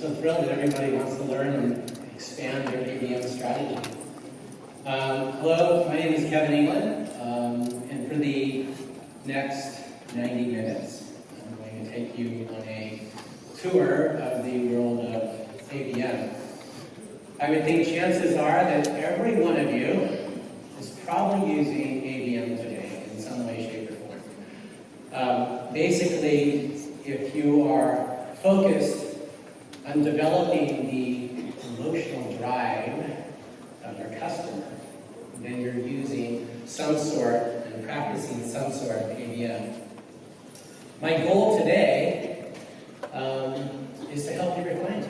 so thrilled that everybody wants to learn and expand their ABM strategy. Hello, my name is Kevin England, and for the next 90 minutes, I'm going to take you on a tour of the world of ABM. I would think chances are that every one of you is probably using ABM today in some way, shape, or form. Basically, if you are focused on developing the emotional drive of your customer, then you're using some sort and practicing some sort of ABM. My goal today is to help you refine,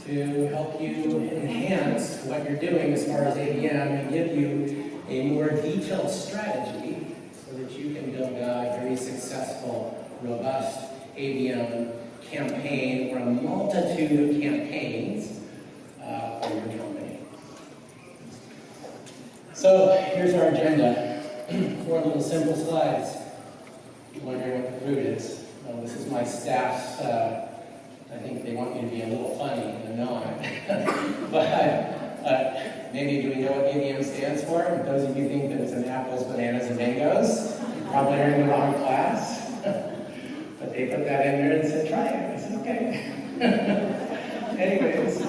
to help you enhance what you're doing as far as ABM and give you a more detailed strategy so that you can build a very successful, robust ABM campaign or a multitude of campaigns for your company. So here's our agenda. 4 little simple slides. You're wondering what the food is. Well, this is my staff's, I think they want me to be a little funny, and I'm not. But maybe do we know what ABM stands for? Those of you who think that it's an apples, bananas, and mangoes, probably are in the wrong class. But they put that in there and said, try it. I said, okay. Anyways,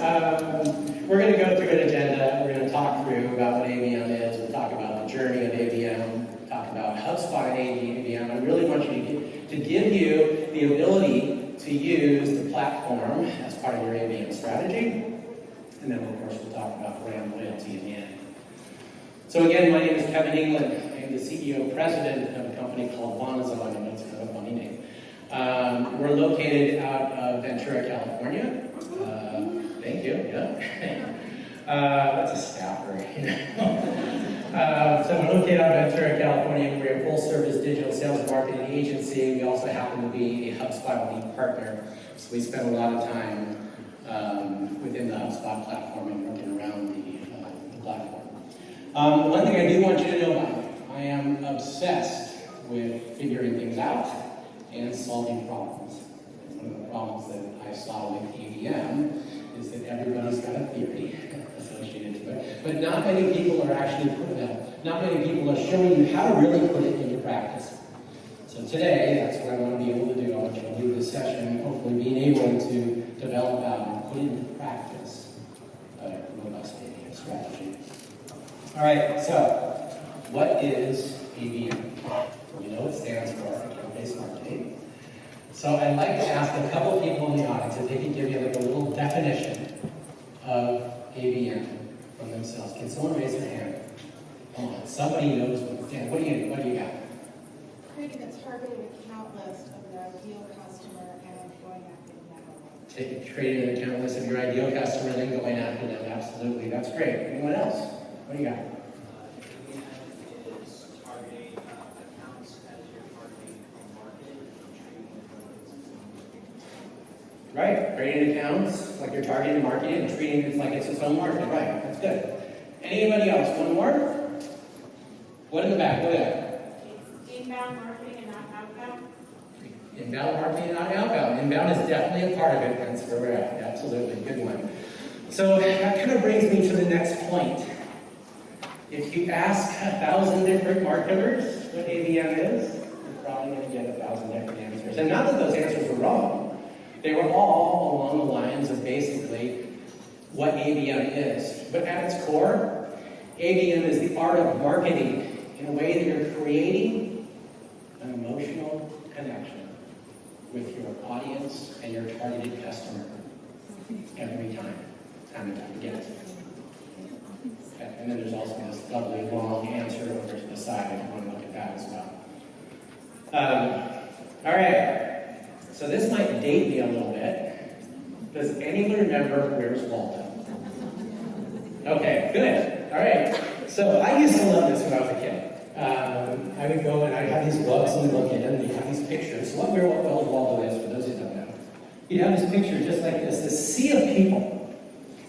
we're going to go through an agenda. We're going to talk through about what ABM is. We'll talk about the journey of ABM. We'll talk about HubSpot and ABM. I really want you to give you the ability to use the platform as part of your ABM strategy. And then, of course, we'll talk about brand loyalty in the end. So again, my name is Kevin England. I'm the CEO president of a company called Bonzo. I know it's kind of a funny name. We're located out of Ventura, California. Thank you, yeah. That's a staffer. So we're located out of Ventura, California. We're a full-service digital sales marketing agency. We also happen to be a HubSpot lead partner. So we spend a lot of time within the HubSpot platform and working around the platform. One thing I do want you to know about me, I am obsessed with figuring things out and solving problems. One of the problems that I saw with ABM is that everybody's got a theory associated to it, but not many people are actually putting it. Not many people are showing you how to really put it into practice. So today, that's what I want to be able to do. I want you to leave this session, hopefully being able to develop out and put into practice a robust ABM strategy. All right, so what is ABM? You know it stands for account-based marketing. So I'd like to ask a couple people in the audience if they can give you like a little definition of ABM from themselves. Can someone raise their hand? Come on, somebody knows what it stands for. What do you got? Creating a targeted account list of your ideal customer and going after them. Creating an account list of your ideal customer and then going after them. Absolutely, that's great. Anyone else? What do you got? Right, creating accounts like you're targeting marketing and treating it like it's its own market. Right, that's good. Anybody else? One more? What in the back? Go ahead. Inbound marketing and not outbound. Inbound marketing and not outbound. Inbound is definitely a part of it. That's where we're at. Absolutely, good one. So that kind of brings me to the next point. If you ask 1,000 different marketers what ABM is, you're probably going to get 1,000 different answers. And not that those answers were wrong. They were all along the lines of basically what ABM is. But at its core, ABM is the art of marketing in a way that you're creating an emotional connection with your audience and your targeted customer every time and time again. Okay. And then there's also this lovely long answer over to the side if you want to look at that as well. All right. So this might date me a little bit. Does anyone remember Where's Waldo? Okay, good. All right. So I used to love this when I was a kid. I would go and I'd have these books and we'd look in and you'd have these pictures. So what Where's Waldo is, for those who don't know, you'd have this picture just like this sea of people.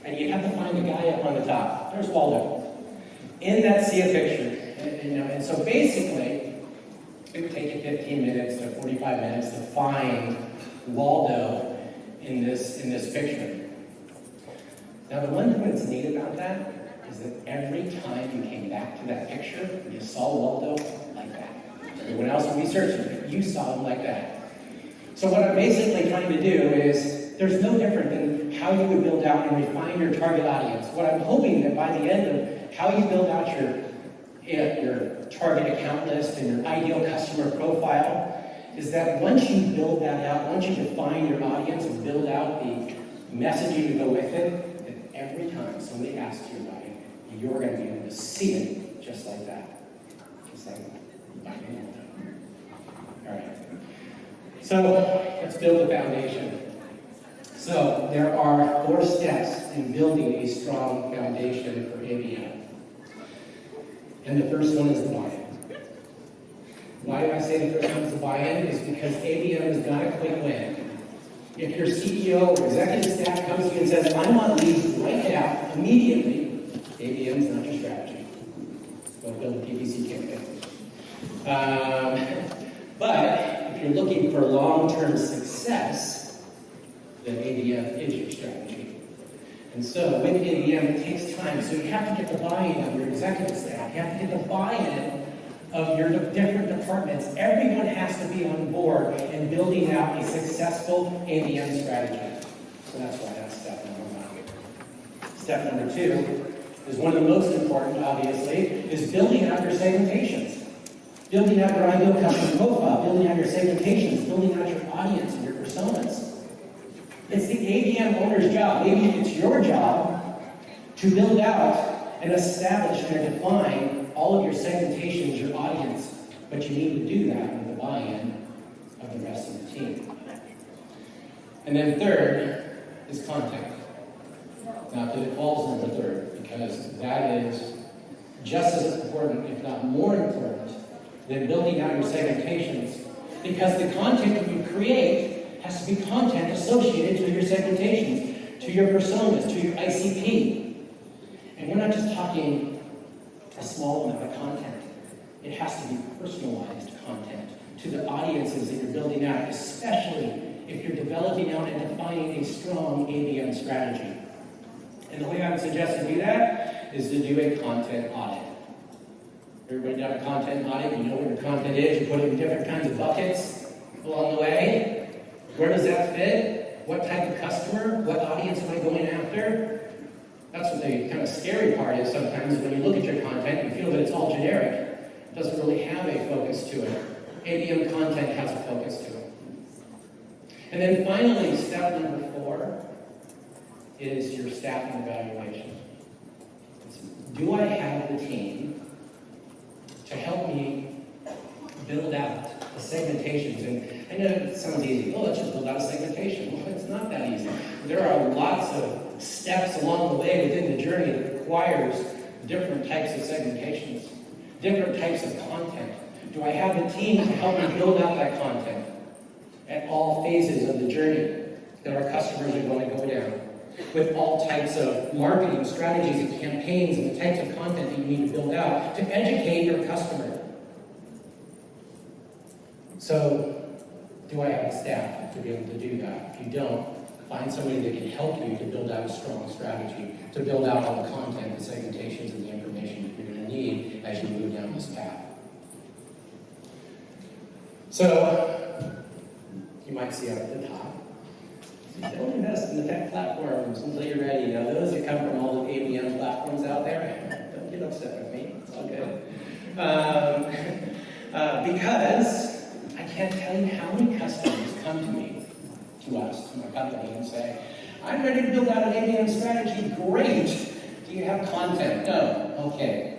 And you'd have to find the guy up on the top. There's Waldo. In that sea of pictures. And so basically, it would take you 15 minutes to 45 minutes to find Waldo in this picture. Now, the one thing that's neat about that is that every time you came back to that picture, you saw Waldo like that. Everyone else researching it, you saw him like that. So what I'm basically trying to do is, there's no different than how you would build out and refine your target audience. What I'm hoping that by the end of how you build out your target account list and your ideal customer profile is that once you build that out, once you define your audience and build out the messaging to go with it, that every time somebody asks you about it, you're going to be able to see it just like that. Just like that. All right. So let's build the foundation. So there are 4 steps in building a strong foundation for ABM. And the first one is the buy-in. Why do I say the first one is the buy-in? Is because ABM is not a quick win. If your CEO or executive staff comes to you and says, I want leads right now, immediately, ABM is not your strategy. Go build a PPC campaign. But if you're looking for long-term success, then ABM is your strategy. And so with ABM, it takes time. So you have to get the buy-in of your executive staff. You have to get the buy-in of your different departments. Everyone has to be on board in building out a successful ABM strategy. So that's why that's step number 1. Step number 2 is one of the most important, obviously, is building out your segmentations. Building out your ideal customer profile, building out your segmentations, building out your audience and your personas. It's the ABM owner's job. Maybe it's your job to build out and establish and define all of your segmentations, your audience, but you need to do that with the buy-in of the rest of the team. And then third is content. Now, it falls into third because that is just as important, if not more important, than building out your segmentations, because the content that you create has to be content associated to your segmentations, to your personas, to your ICP. And we're not just talking a small amount of content. It has to be personalized content to the audiences that you're building out, especially if you're developing out and defining a strong ABM strategy. And the way I would suggest to do that is to do a content audit. Everybody done a content audit? You know where your content is. You put it in different kinds of buckets along the way. Where does that fit? What type of customer? What audience am I going after? That's what the kind of scary part is sometimes when you look at your content, you feel that it's all generic. It doesn't really have a focus to it. ABM content has a focus to it. And then finally, step number 4 is your staffing evaluation. Do I have the team to help me build out the segmentations? And I know it sounds easy. Oh, let's just build out a segmentation. Well, it's not that easy. There are lots of steps along the way within the journey that requires different types of segmentations, different types of content. Do I have the team to help me build out that content at all phases of the journey that our customers are going to go down, with all types of marketing strategies and campaigns and the types of content that you need to build out to educate your customer? So, do I have the staff to be able to do that? If you don't, find somebody that can help you to build out a strong strategy, to build out all the content, the segmentations, and the information that you're going to need as you move down this path. So, you might see up at the top, don't invest in the tech platforms until you're ready. You know, those that come from all the ABM platforms out there, don't get upset with me. It's all good. Because I can't tell you how many customers come to me, to us, to my company, and say, I'm ready to build out an ABM strategy. Great. Do you have content? No. Okay.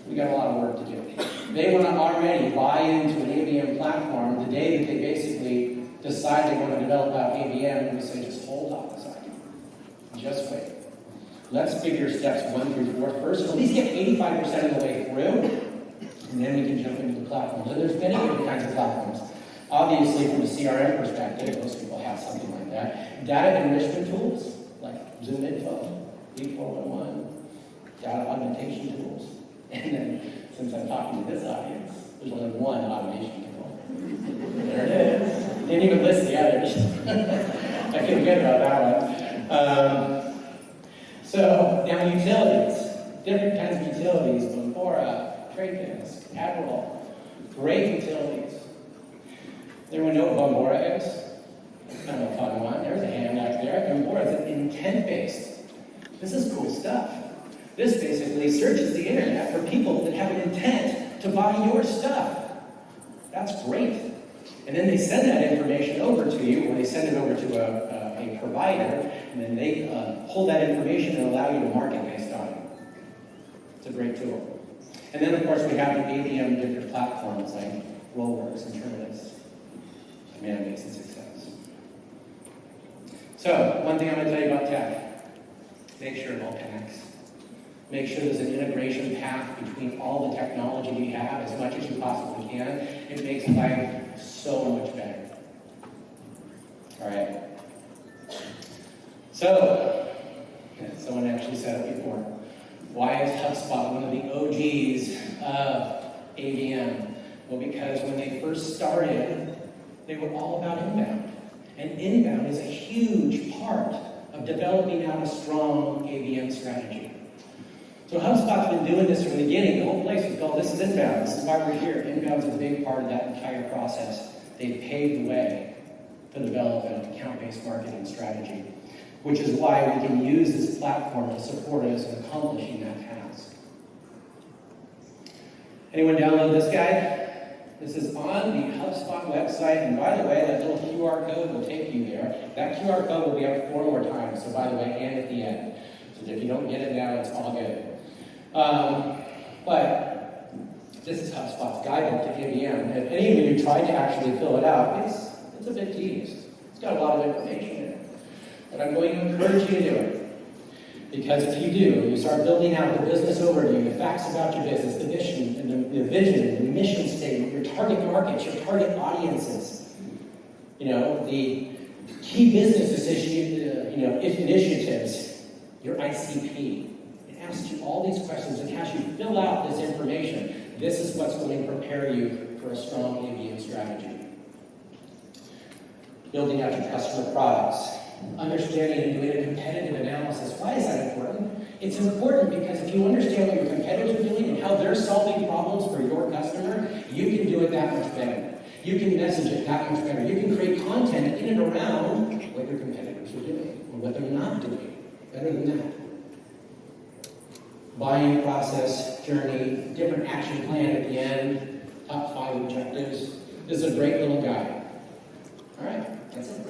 We got a lot of work to do. They want to already buy into an ABM platform the day that they basically decide they want to develop out ABM, and we say, just hold on a second. Just wait. Let's figure steps 1 through 4 first. At least get 85% of the way through, and then we can jump into the platforms. And there's many different kinds of platforms. Obviously, from a CRM perspective, most people have something like that. Data enrichment tools, like Zoom Info, E411, data augmentation tools. And then, since I'm talking to this audience, there's only one automation tool. There it is. Didn't even list the others. I I feel good about that one. So now utilities, different kinds of utilities, Bambora, Trade Admiral, great utilities. Anyone know what Bambora is? That's kind of a fun one. There's a hand out there. Bambora is intent-based. This is cool stuff. This basically searches the internet for people that have an intent to buy your stuff. That's great. And then they send that information over to you, or they send it over to a provider, and then they pull that information and allow you to market based on it. It's a great tool. And then, of course, we have the ABM different platforms like Rollworks and Terminus, Mandates and Success. So, one thing I'm going to tell you about tech, make sure it all connects. Make sure there's an integration path between all the technology we have as much as you possibly can. It makes life so much better. All right. So, someone actually said it before. Why is HubSpot one of the OGs of ABM? Well, because when they first started, they were all about inbound. And inbound is a huge part of developing out a strong ABM strategy. So HubSpot's been doing this from the beginning. The whole place was called This is Inbound. This is why we're here. Inbound's a big part of that entire process. They've paved the way to develop an account-based marketing strategy, which is why we can use this platform to support us in accomplishing that task. Anyone download this guide? This is on the HubSpot website, and by the way, that little QR code will take you there. That QR code will be up 4 more times, so by the way, and at the end. So if you don't get it now, it's all good. But this is HubSpot's guidebook to ABM. If any of you tried to actually fill it out, it's a bit tedious. It's got a lot of information in it. But I'm going to encourage you to do it. Because if you do, you start building out the business overview, the facts about your business, the mission, and the vision, the mission statement, your target markets, your target audiences, the key business initiatives, your ICP. It asks you all these questions and has you fill out this information. This is what's going to prepare you for a strong ABM strategy. Building out your customer products. Understanding and doing a competitive analysis. Why is that important? It's important because if you understand what your competitors are doing and how they're solving problems for your customer, you can do it that much better. You can message it that much better. You can create content in and around what your competitors are doing or what they're not doing. Better than that. Buying process, journey, different action plan at the end, top 5 objectives. This is a great little guide. All right, that's it.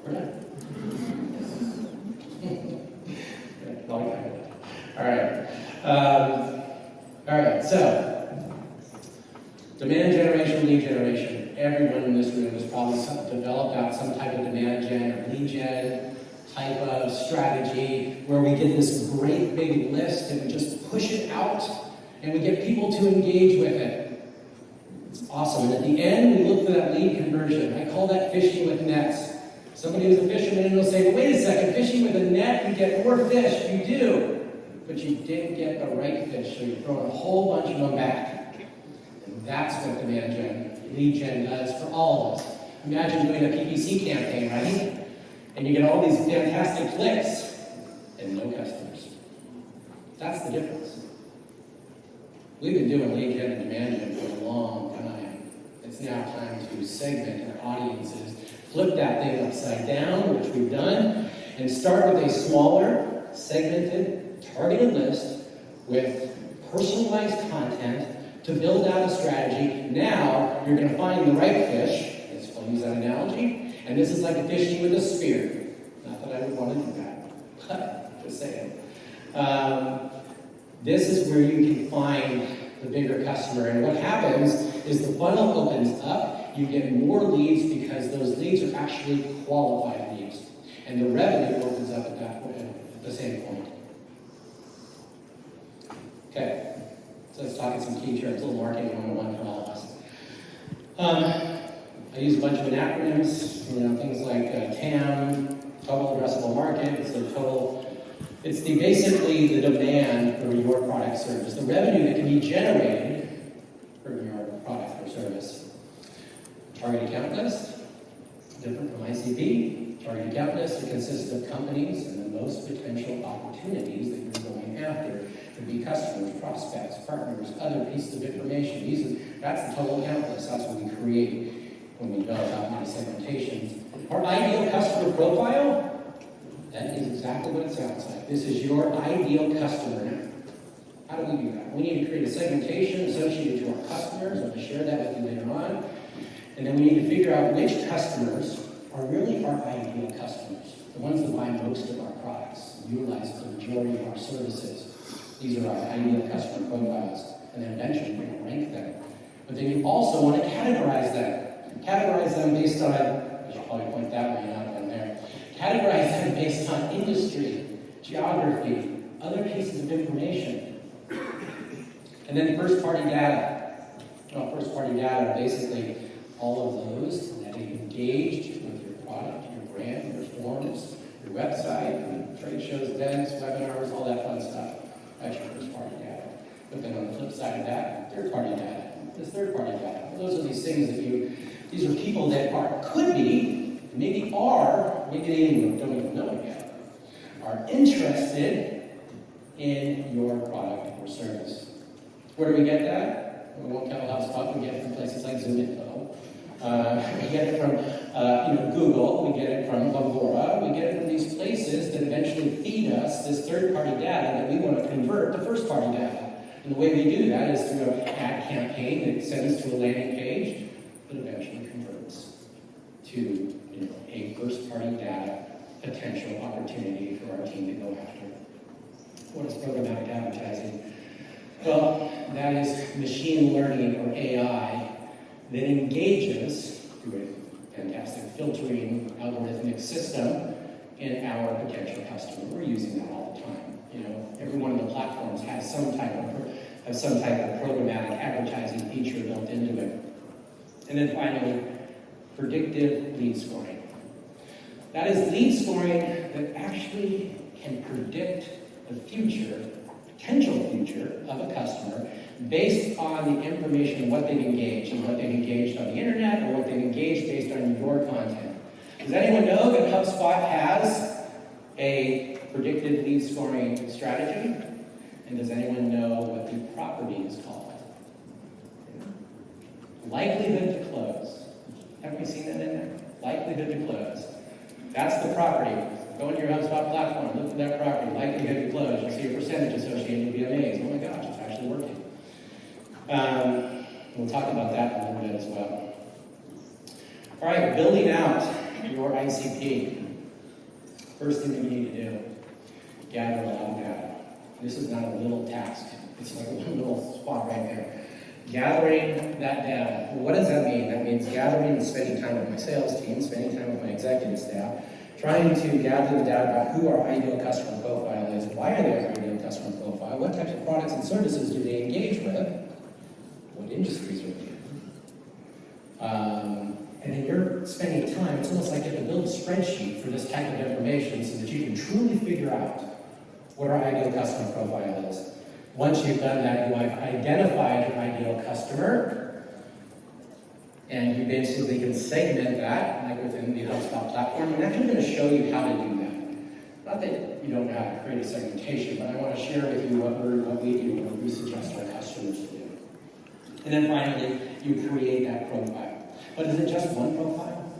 We're done. All right, so demand generation, lead generation. Everyone in this room has probably developed out some type of demand gen or lead gen type of strategy where we get this great big list and we just push it out and we get people to engage with it. It's awesome. And at the end, we look for that lead conversion. I call that fishing with nets. Somebody who's a fisherman will say, well, wait a second, fishing with a net, you get more fish. You do. But you didn't get the right fish, so you're throwing a whole bunch of them back. And that's what demand gen, lead gen does for all of us. Imagine doing a PPC campaign, right? And you get all these fantastic clicks and no customers. That's the difference. We've been doing lead gen and demand gen for a long time. It's now time to segment our audiences, flip that thing upside down, which we've done, and start with a smaller, segmented, targeted list with personalized content to build out a strategy. Now, you're going to find the right fish. I'll use that analogy. And this is like fishing with a spear. Not that I would want to do that, but just saying. This is where you can find the bigger customer. And what happens is the funnel opens up. You get more leads because those leads are actually qualified leads. And the revenue opens up at that point, at the same point. Okay, so let's talk about some key terms, a little marketing 101 for all of us. I use a bunch of acronyms, things like TAM, total addressable market. It's basically the demand for your product service, the revenue that can be generated from your product or service. Target account list, different from ICP. Target account list, it consists of companies and the most potential opportunities that you're going after. Could be customers, prospects, partners, other pieces of information. That's the total account list. That's what we create when we develop out these segmentations. Our ideal customer profile, that is exactly what it sounds like. This is your ideal customer now. How do we do that? We need to create a segmentation associated to our customers. I'm going to share that with you later on. And then we need to figure out which customers are really our ideal customers, the ones that buy most of our products, utilize the majority of our services. These are our ideal customer profiles. And then eventually we're going to rank them. But then you also want to categorize them. Categorize them based on, I should probably point that way out down there. Categorize them based on industry, geography, other pieces of information. And then first-party data. Well, first-party data are basically all of those that have engaged with your product, your brand, your forms, your website, your trade shows, events, webinars, all that fun stuff. That's your first-party data. But then on the flip side of that, third-party data. This third-party data. Those are these things these are people that could be, maybe are, maybe they don't even know it yet, are interested in your product or service. Where do we get that? We won't tell HubSpot. We get it from places like Zoom Info. We get it from Google. We get it from Lavora. We get it from these places that eventually feed us this third-party data that we want to convert to first-party data. And the way we do that is through an ad campaign that sends to a landing page that eventually converts to a first-party data potential opportunity for our team to go after. What is programmatic advertising? Well, that is machine learning or AI that engages through a fantastic filtering algorithmic system in our potential customer. We're using that all the time. Every one of the platforms has some type of programmatic advertising feature built into it. And then finally, predictive lead scoring. That is lead scoring that actually can predict the potential future of a customer based on the information of what they've engaged, and what they've engaged on the internet, or what they've engaged based on your content. Does anyone know that HubSpot has a predictive lead scoring strategy? And does anyone know what the property is called? Likelihood to close. Have we seen that in there? Likelihood to close. That's the property. Go into your HubSpot platform, look for that property, likelihood to close. You'll see a percentage associated, you'll be amazed. Oh my gosh, it's actually working. We'll talk about that in a little bit as well. All right, building out your ICP. First thing that you need to do, gather a lot of data. This is not a little task. It's like a little spot right there. Gathering that data. Well, what does that mean? That means gathering and spending time with my sales team, spending time with my executive staff, trying to gather the data about who our ideal customer profile is, why are they our ideal customer profile, what types of products and services do they engage with, what industries are they in. And then you're spending time, it's almost like you have to build a spreadsheet for this type of information so that you can truly figure out what our ideal customer profile is. Once you've done that, you have identified your ideal customer, and you basically can segment that, like within the HubSpot platform. I'm actually going to show you how to do that. Not that you don't know how to create a segmentation, but I want to share with you what we do, what we suggest our customers to do. And then finally, you create that profile. But is it just one profile?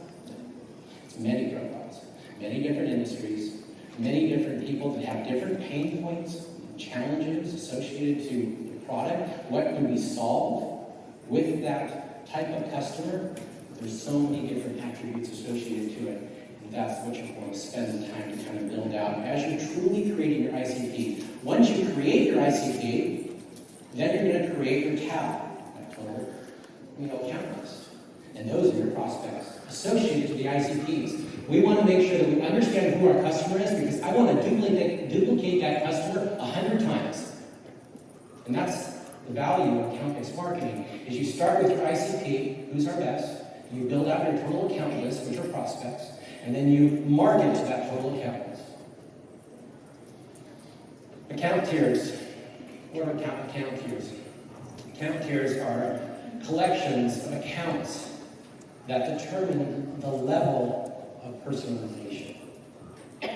It's many profiles, many different industries, many different people that have different pain points, challenges associated to the product. What do we solve with that type of customer? There's so many different attributes associated to it. And that's what you're going to spend the time to kind of build out as you're truly creating your ICP. Once you create your ICP, then you're going to create your TAL, that total account list. And those are your prospects associated to the ICPs. We want to make sure that we understand who our customer is, because I want to duplicate that customer 100 times. And that's the value of account-based marketing, is you start with your ICP, who's our best, you build out your total account list, which are prospects, and then you market to that total account list. Account tiers. What are account tiers? Account tiers are collections of accounts that determine the level of personalization. To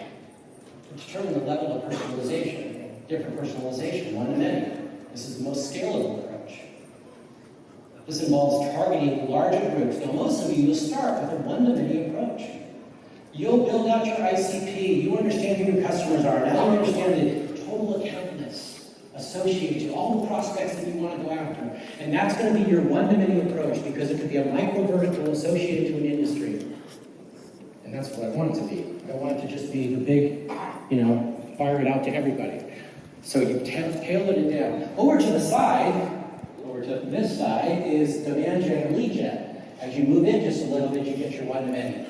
determine the level of personalization, different personalization, one-to-many. This is the most scalable approach. This involves targeting larger groups. Now, most of you will start with a one-to-many approach. You'll build out your ICP. You understand who your customers are. Now you understand the total account list associated to all the prospects that you want to go after. And that's going to be your one-to-many approach because it could be a micro-vertical associated to an industry. And that's what I want it to be. I don't want it to just be the big, fire it out to everybody. So you tailored it down. Over to the side, over to this side, is demand gen and lead gen. As you move in just a little bit, you get your one-to-many.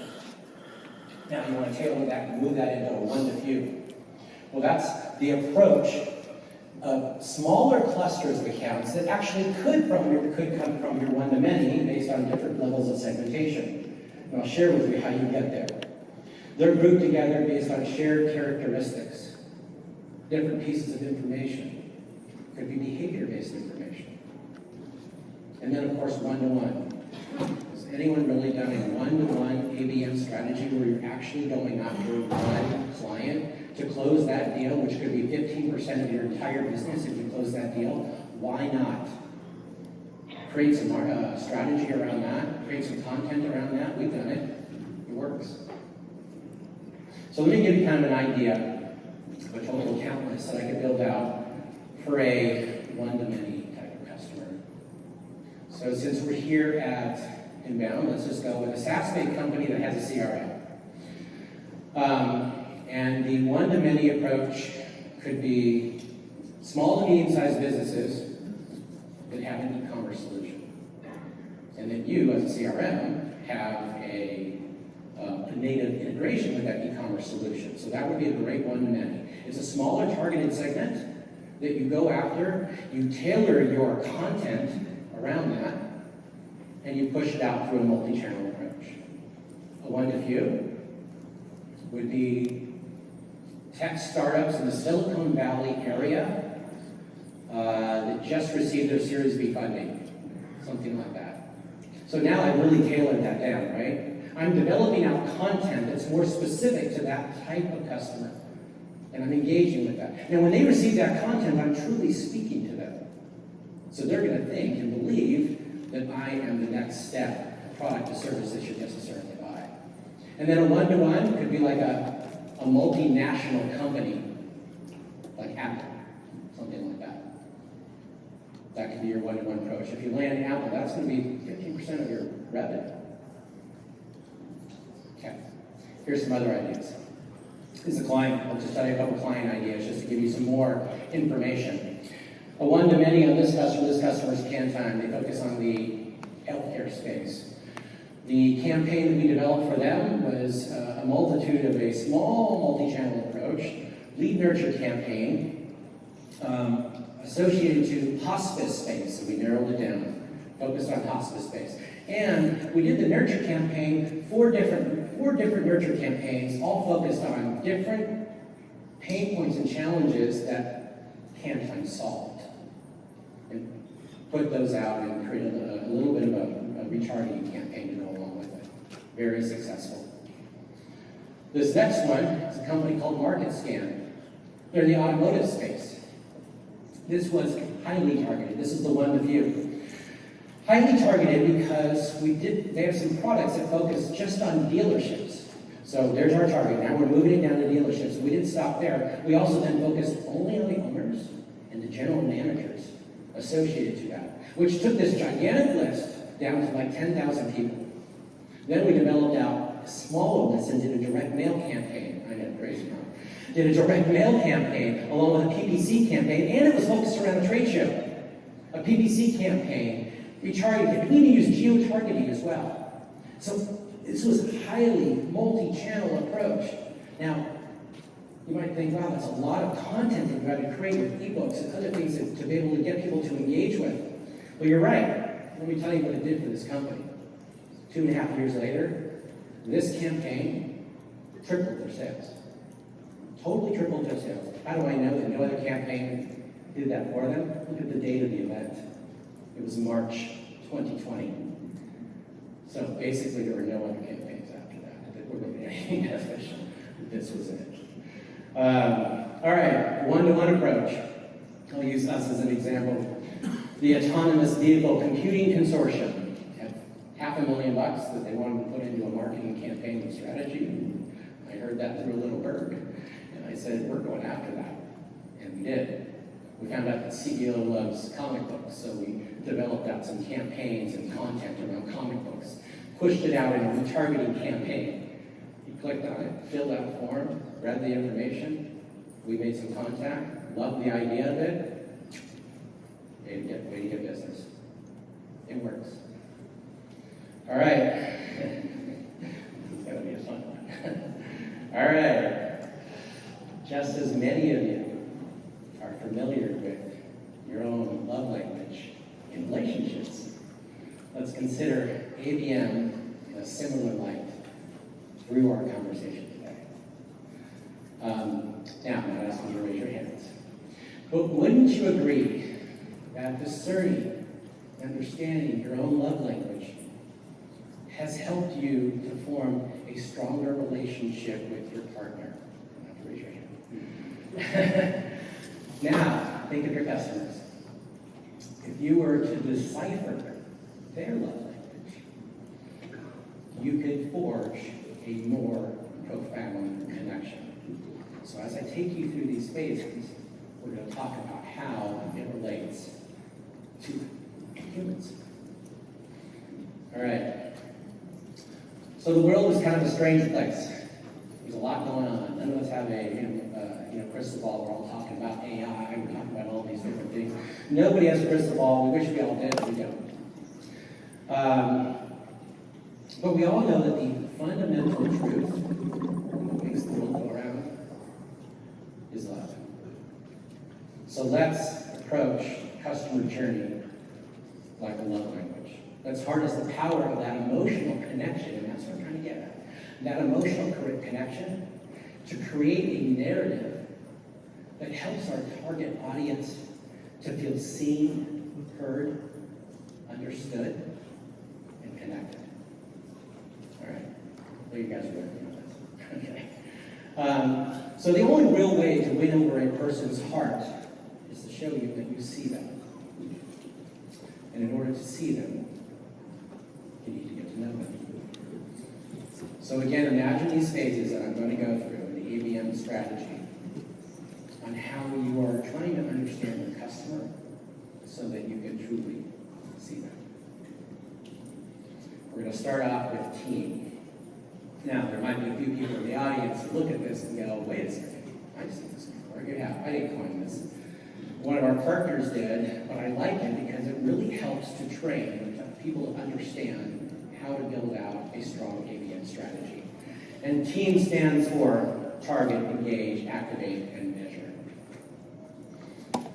Now you want to tailor that and move that into a one-to-few. Well, that's the approach of smaller clusters of accounts that actually could come from your one-to-many based on different levels of segmentation. And I'll share with you how you get there. They're grouped together based on shared characteristics, different pieces of information. Could be behavior-based information. And then, of course, one-to-one. Has anyone really done a one-to-one ABM strategy where you're actually going after one client to close that deal, which could be 15% of your entire business if you close that deal? Why not? Create some strategy around that, create some content around that. We've done it. It works. So let me give you kind of an idea of a total account list that I could build out for a one-to-many type of customer. So since we're here at Inbound, let's just go with a SaaS-based company that has a CRM. And the one-to-many approach could be small to medium-sized businesses that have an e-commerce solution. And then you, as a CRM, have a native integration with that e-commerce solution. So that would be a great one-to-many. It's a smaller targeted segment that you go after, you tailor your content around that, and you push it out through a multi-channel approach. A one-to-few would be tech startups in the Silicon Valley area that just received their Series B funding, something like that. So now I've really tailored that down, right? I'm developing out content that's more specific to that type of customer, and I'm engaging with that. Now, when they receive that content, I'm truly speaking to them. So they're going to think and believe that I am the next step, product or service they should necessarily buy. And then a one-to-one could be like a multinational company, like Apple, something like that. That could be your one-to-one approach. If you land Apple, that's going to be 15% of your revenue. Okay, here's some other ideas. This is a client. I'll just tell you a couple client ideas just to give you some more information. A one-to-many on this customer's can time. They focus on the healthcare space. The campaign that we developed for them was a multitude of a small multi-channel approach, lead nurture campaign, associated to hospice space. So we narrowed it down, focused on hospice space. And we did the nurture campaign, four different nurture campaigns, all focused on different pain points and challenges that can time solved. And put those out and create a little bit of a retargeting campaign to go along with it. Very successful. This next one is a company called MarketScan. They're in the automotive space. This was highly targeted. This is the one-to-few. Highly targeted because they have some products that focus just on dealerships. So there's our target. Now we're moving it down to dealerships. We didn't stop there. We also then focused only on the owners and the general managers associated to that, which took this gigantic list down to like 10,000 people. Then we developed out a smaller list and did a direct mail campaign. I know, crazy, huh? Did a direct mail campaign along with a PPC campaign, and it was focused around a trade show. A PPC campaign, retargeting. We need to use geo-targeting as well. So this was a highly multi-channel approach. Now, you might think, wow, that's a lot of content that you have to create with ebooks and other things to be able to get people to engage with. Well, you're right. Let me tell you what it did for this company. 2.5 years later, this campaign tripled their sales. Totally tripled their sales. How do I know that no other campaign did that for them? Look at the date of the event. It was March 2020. So basically, there were no other campaigns after that. getting efficient. This was it. All right, one-to-one approach. I'll use us as an example. The Autonomous Vehicle Computing Consortium had $500,000 that they wanted to put into a marketing campaign and strategy. I heard that through a little bird, and I said, we're going after that. And we did. We found out that CEO loves comic books, so we developed out some campaigns and content around comic books, pushed it out in a retargeting campaign. He clicked on it, filled out a form, read the information, we made some contact, loved the idea of it. Way to get business. It works. All right. It's going to be a fun one. All right. Just as many of you are familiar with your own love language in relationships, let's consider ABM in a similar light through our conversation today. Now, I'm not asking you to raise your hands. But wouldn't you agree that discerning, understanding your own love language has helped you to form a stronger relationship with your partner? You don't have to raise your hand. Now, think of your customers. If you were to decipher their love language, you could forge a more profound connection. So as I take you through these phases, we're going to talk about how it relates to humans. All right. So the world is kind of a strange place. There's a lot going on. None of us have a crystal ball. We're all talking about AI. We're talking about all these different things. Nobody has a crystal ball. We wish we all did, but we don't. But we all know that the fundamental truth that makes the world go around is love. So let's approach customer journey like a love language. Let's harness the power of that emotional connection, and that's what I'm trying to get at. That emotional connection to create a narrative that helps our target audience to feel seen, heard, understood, and connected. All right, well, you guys are working on this. Okay. So the only real way to win over a person's heart is to show you that you see them. And in order to see them, you need to get to know them. So again, imagine these phases that I'm going to go through in the ABM strategy on how you are trying to understand the customer so that you can truly see them. We're going to start off with team. Now, there might be a few people in the audience who look at this and go, wait a second, I've seen this before. I didn't coin this. One of our partners did, but I like it because it really helps to train people to understand how to build out a strong ABM strategy. And TEAM stands for Target, Engage, Activate, and Measure.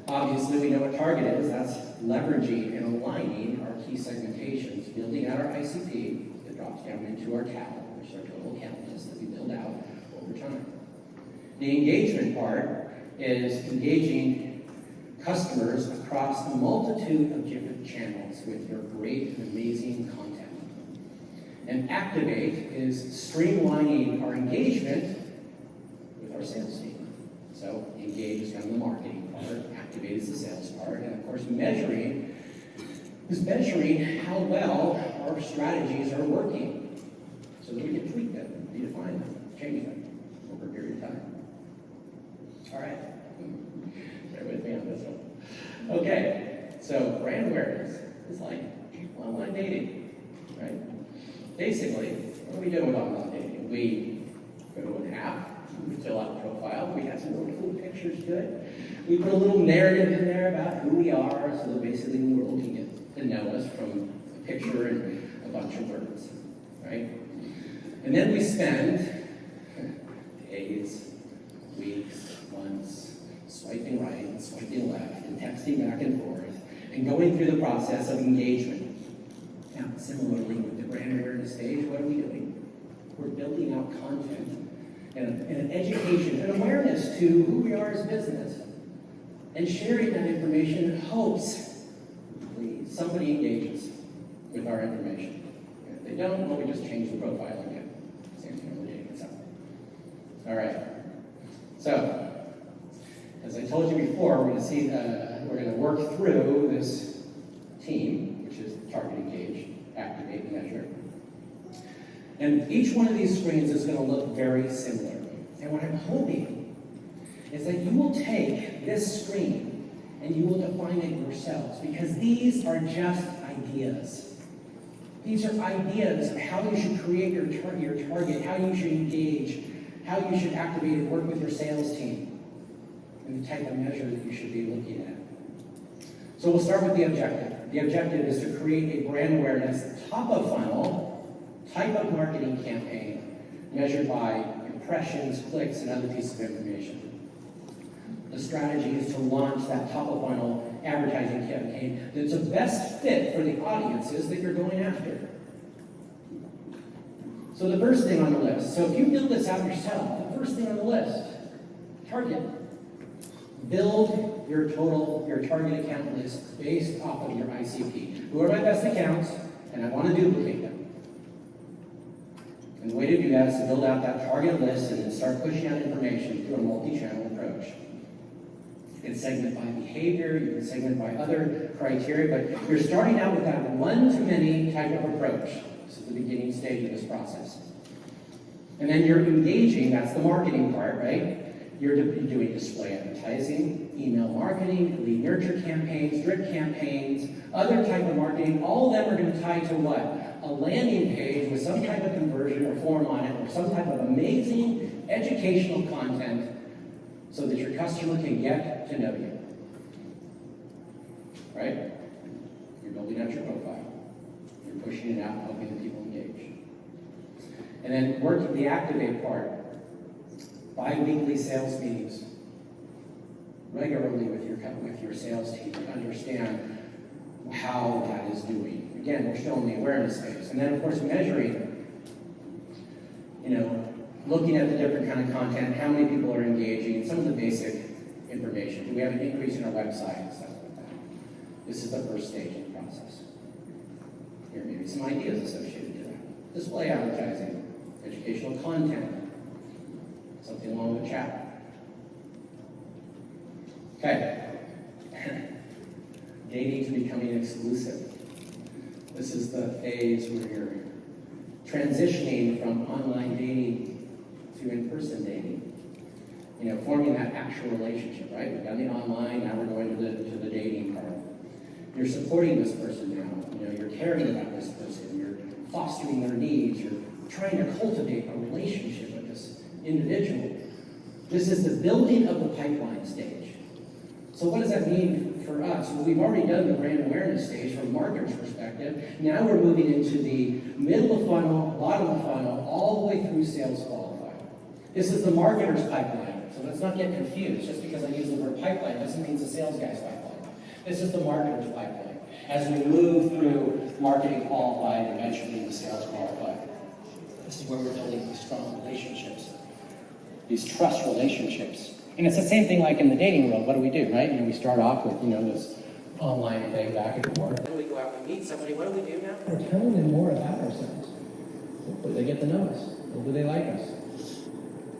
Obviously, we know what Target is. That's leveraging and aligning our key segmentations, building out our ICP that drops down into our TAL, which is our total account list that we build out over time. The engagement part is engaging customers across a multitude of different channels with your great and amazing content. And Activate is streamlining our engagement with our sales team. So Engage is kind of the marketing part, Activate is the sales part, and of course measuring is measuring how well our strategies are working so that we can tweak them, redefine them, change them over a period of time. All right. Bear with me on this one. Okay, so brand awareness is like online dating, right? Basically, what are we doing with online dating? We go to an app, we fill out a profile, we have some really cool pictures to it. We put a little narrative in there about who we are, so that basically the world can get to know us from a picture and a bunch of words, right? And then we spend days, weeks, months, swiping right and swiping left and texting back and forth and going through the process of engagement. Now, similarly with the brand awareness stage, what are we doing? We're building out content and an education and awareness to who we are as a business and sharing that information in hopes somebody engages with our information. If they don't, well, we just change the profile again. Same thing with dating itself. All right. So, as I told you before, we're going to work through this team, which is target, engage, activate, measure. And each one of these screens is going to look very similar. And what I'm hoping is that you will take this screen and you will define it yourselves, because these are just ideas. These are ideas of how you should create your target, how you should engage, how you should activate and work with your sales team, and the type of measure that you should be looking at. So we'll start with the objective. The objective is to create a brand awareness, top of funnel, type of marketing campaign measured by impressions, clicks, and other pieces of information. The strategy is to launch that top of funnel advertising campaign that's the best fit for the audiences that you're going after. So the first thing on the list, so if you build this out yourself, the first thing on the list, target. Build your target account list based off of your ICP. Who are my best accounts, and I want to duplicate them. And the way to do that is to build out that target list and then start pushing out information through a multi-channel approach. You can segment by behavior, you can segment by other criteria, but you're starting out with that one-to-many type of approach. This is the beginning stage of this process. And then you're engaging, that's the marketing part, right? You're doing display advertising, email marketing, lead nurture campaigns, drip campaigns, other type of marketing. All of them are going to tie to what? A landing page with some type of conversion or form on it, or some type of amazing educational content so that your customer can get to know you. Right? You're building out your profile. You're pushing it out, helping the people engage. And then working the activate part. Bi-weekly sales meetings. Regularly with your sales team to understand how that is doing. Again, we're still in the awareness phase. And then, of course, measuring, looking at the different kind of content, how many people are engaging, some of the basic information. Do we have an increase in our website and stuff like that? This is the first stage of the process. Here are maybe some ideas associated to that. Display advertising, educational content, something along the chat. Okay. Dating to becoming exclusive. This is the phase where you're transitioning from online dating to in-person dating. Forming that actual relationship, right? We've done the online, now we're going to the dating part. You're supporting this person now. You're caring about this person. You're fostering their needs. You're trying to cultivate a relationship with this individual. This is the building of the pipeline stage. So what does that mean for us? Well, we've already done the brand awareness stage from a marketer's perspective. Now we're moving into the middle of funnel, bottom of funnel, all the way through sales qualified. This is the marketer's pipeline. So let's not get confused. Just because I use the word pipeline doesn't mean it's a sales guy's pipeline. This is the marketer's pipeline. As we move through marketing qualified and eventually the sales qualified. This is where we're building these strong relationships, these trust relationships. And it's the same thing like in the dating world. What do we do, right? We start off with, this online thing back and forth. Then we go out and meet somebody. What do we do now? We're telling them more about ourselves. Hopefully they get to know us. Hopefully they like us.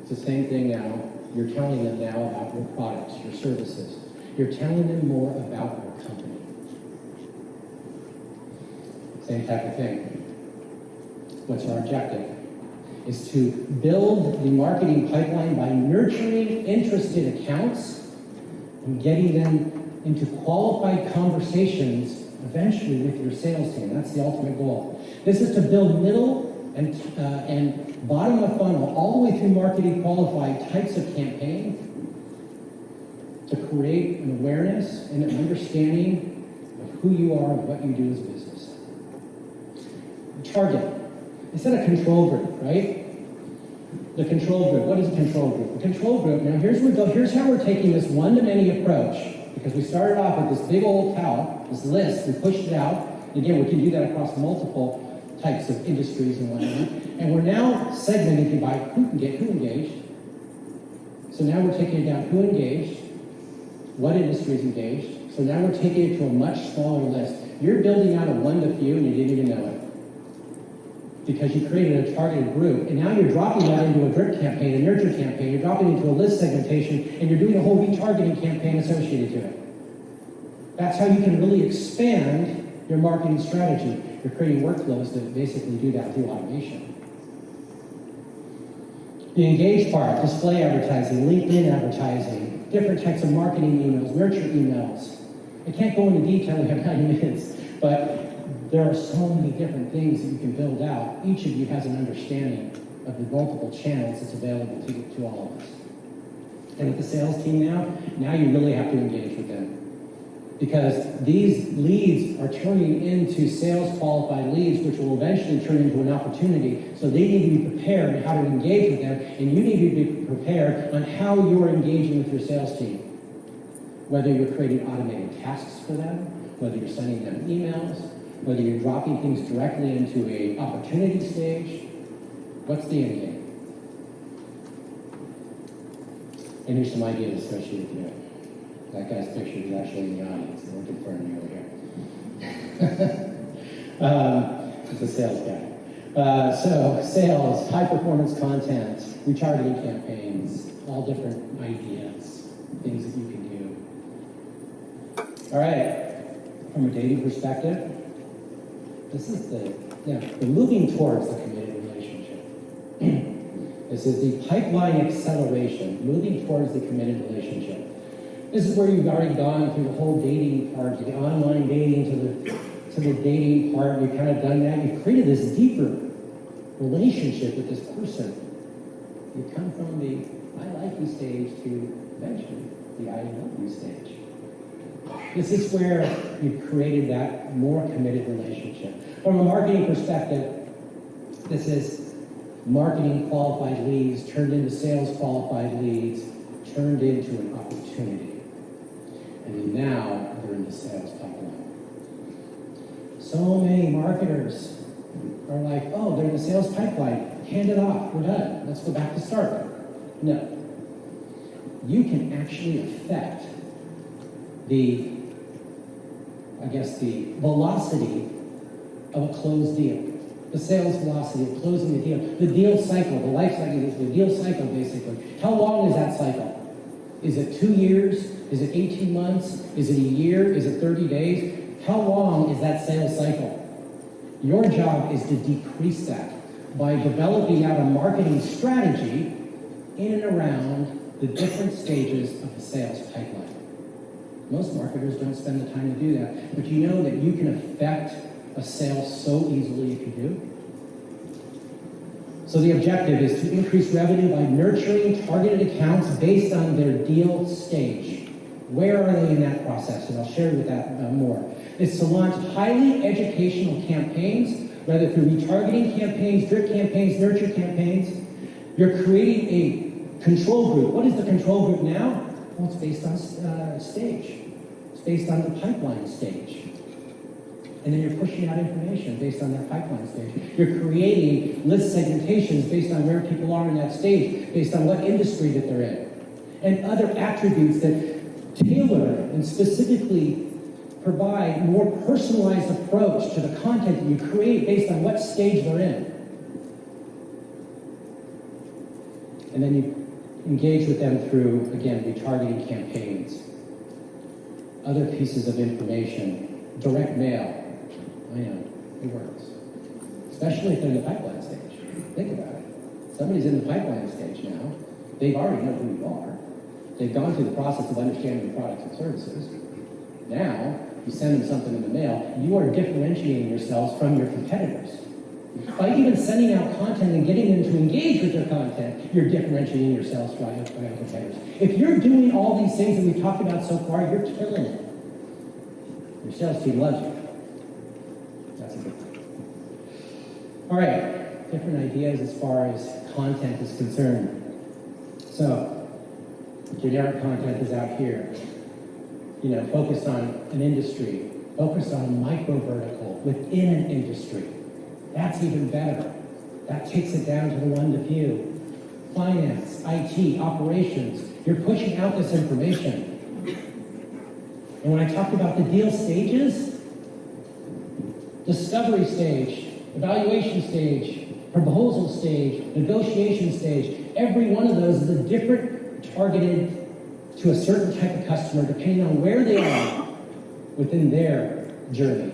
It's the same thing now. You're telling them now about your products, your services. You're telling them more about your company. Same type of thing. What's our objective? Is to build the marketing pipeline by nurturing interested accounts and getting them into qualified conversations eventually with your sales team. That's the ultimate goal. This is to build middle and bottom of funnel, all the way through marketing qualified types of campaign to create an awareness and an understanding of who you are and what you do as a business. Target. Instead of control group, right? The control group. What is a control group? A control group, now here's how we're taking this one-to-many approach, because we started off with this big old towel, this list, we pushed it out. Again, we can do that across multiple types of industries and whatnot. And we're now segmenting by who engaged. So now we're taking it down who engaged, what industries engaged. So now we're taking it to a much smaller list. You're building out a one to few and you didn't even know it. because you created a targeted group, and now you're dropping that into a drip campaign, a nurture campaign, you're dropping into a list segmentation, and you're doing a whole retargeting campaign associated to it. That's how you can really expand your marketing strategy. You're creating workflows that basically do that through automation. The engage part, display advertising, LinkedIn advertising, different types of marketing emails, nurture emails. I can't go into detail, we have 90 minutes, but there are so many different things that you can build out. Each of you has an understanding of the multiple channels that's available to all of us. And with the sales team now you really have to engage with them. Because these leads are turning into sales qualified leads, which will eventually turn into an opportunity. So they need to be prepared on how to engage with them, and you need to be prepared on how you're engaging with your sales team. Whether you're creating automated tasks for them, whether you're sending them emails, whether you're dropping things directly into an opportunity stage. What's the end game? And here's some ideas associated with it. That guy's picture is actually in the audience. They're looking for me over here. It's a sales guy. So sales, high performance content, retargeting campaigns, all different ideas, things that you can do. All right, from a dating perspective, this is the moving towards the committed relationship. This is the pipeline acceleration, moving towards the committed relationship. This is where you've already gone through the whole dating part, the online dating to the dating part. You've kind of done that. You've created this deeper relationship with this person. You come from the I like you stage to eventually the I love you stage. This is where you've created that more committed relationship. From a marketing perspective, this is marketing qualified leads turned into sales qualified leads, turned into an opportunity. And then now they're in the sales pipeline. So many marketers are like, oh, they're in the sales pipeline. Hand it off. We're done. Let's go back to start. No. You can actually affect the velocity of a closed deal. The sales velocity of closing the deal cycle, the life cycle, the deal cycle basically. How long is that cycle? Is it 2 years? Is it 18 months? Is it a year? Is it 30 days? How long is that sales cycle? Your job is to decrease that by developing out a marketing strategy in and around the different stages of the sales pipeline. Most marketers don't spend the time to do that, but you know that you can affect a sale so easily if you do. So the objective is to increase revenue by nurturing targeted accounts based on their deal stage. Where are they in that process? And I'll share with that more. It's to launch highly educational campaigns, whether through retargeting campaigns, drip campaigns, nurture campaigns. You're creating a control group. What is the control group now? Well, it's based on stage. It's based on the pipeline stage. And then you're pushing out information based on that pipeline stage. You're creating list segmentations based on where people are in that stage, based on what industry that they're in. And other attributes that tailor and specifically provide more personalized approach to the content that you create based on what stage they're in. And then you engage with them through, again, retargeting campaigns, other pieces of information, direct mail. I know, it works. Especially if they're in the pipeline stage. Think about it. Somebody's in the pipeline stage now. They've already know who you are. They've gone through the process of understanding your products and services. Now, you send them something in the mail, you are differentiating yourselves from your competitors. By even sending out content and getting them to engage with your content, you're differentiating yourselves from your competitors. If you're doing all these things that we've talked about so far, you're killing it. Your sales team loves you. That's a good thing. All right, different ideas as far as content is concerned. So, generic content is out here. Focused on an industry, focused on a micro vertical within an industry. That's even better. That takes it down to the one to few. Finance, IT, operations. You're pushing out this information. And when I talked about the deal stages, discovery stage, evaluation stage, proposal stage, negotiation stage. Every one of those is a different targeted to a certain type of customer depending on where they are within their journey.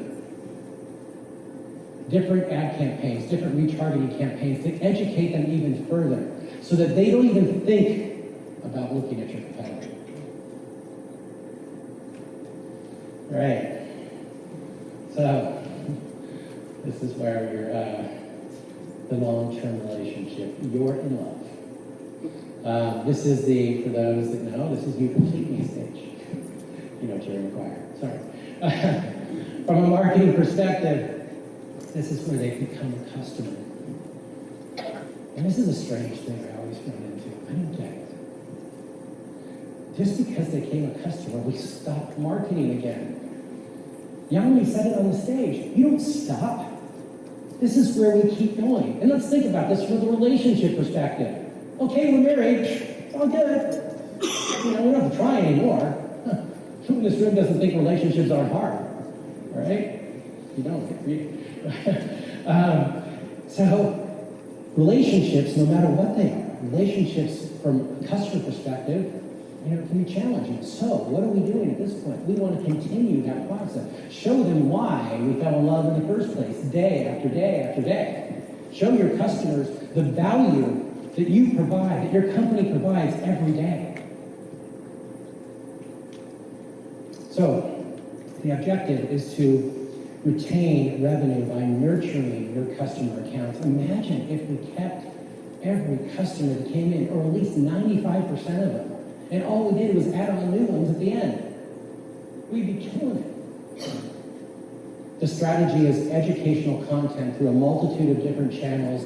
Different ad campaigns, different retargeting campaigns to educate them even further so that they don't even think about looking at your competitor. All right. So, this is where you're, the long-term relationship. You're in love. This is for those that know, this is you complete me stage. You know, Jerry McGuire. Sorry. From a marketing perspective, this is where they become a customer. And this is a strange thing I always run into. I don't get it. Just because they became a customer, we stopped marketing again. Yamini said it on the stage. You don't stop. This is where we keep going. And let's think about this from the relationship perspective. Okay, we're married. It's all good. You know, we don't have to try anymore. This room doesn't think relationships aren't hard. All right? You don't. So, relationships, no matter what they are, relationships from a customer perspective, you know, can be challenging. So, what are we doing at this point? We want to continue that process. Show them why we fell in love in the first place, day after day after day. Show your customers the value that you provide, that your company provides every day. So, the objective is to retain revenue by nurturing your customer accounts. Imagine if we kept every customer that came in, or at least 95% of them, and all we did was add on new ones at the end. We'd be killing it. The strategy is educational content through a multitude of different channels,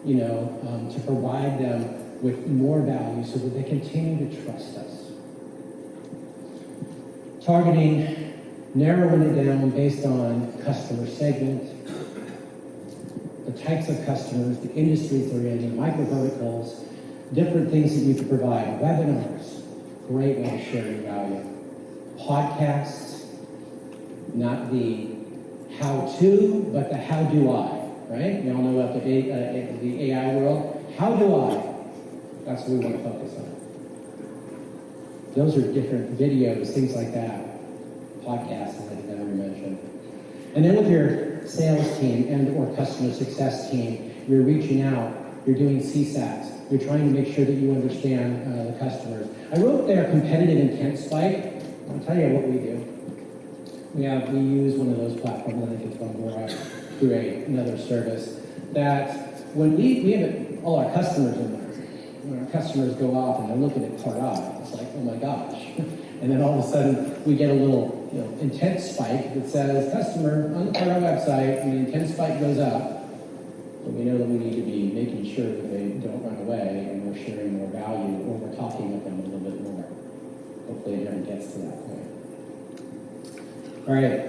you know, to provide them with more value so that they continue to trust us. Targeting, narrowing it down based on customer segment, the types of customers, the industries they're in, the micro verticals, different things that you can provide. Webinars, great way to share your value. Podcasts, not the how-to, but the how do I, right? You all know about the AI world. How do I? That's what we want to focus on. Those are different videos, things like that. Podcasts, as I already mentioned. And then with your sales team and or customer success team, you're reaching out, you're doing CSATs, you're trying to make sure that you understand the customers. I wrote there competitive intent spike. I'll tell you what we do. We use one of those platforms, I think it's one more through another service, that when we have all our customers in there, when our customers go off and they're looking at Parad, it's like, oh my gosh. And then all of a sudden we get a little intent spike that says customer on the Parad website, and the intent spike goes up. But we know that we need to be making sure that they don't run away and we're sharing more value or we're talking with them a little bit more. Hopefully it never gets to that point. All right.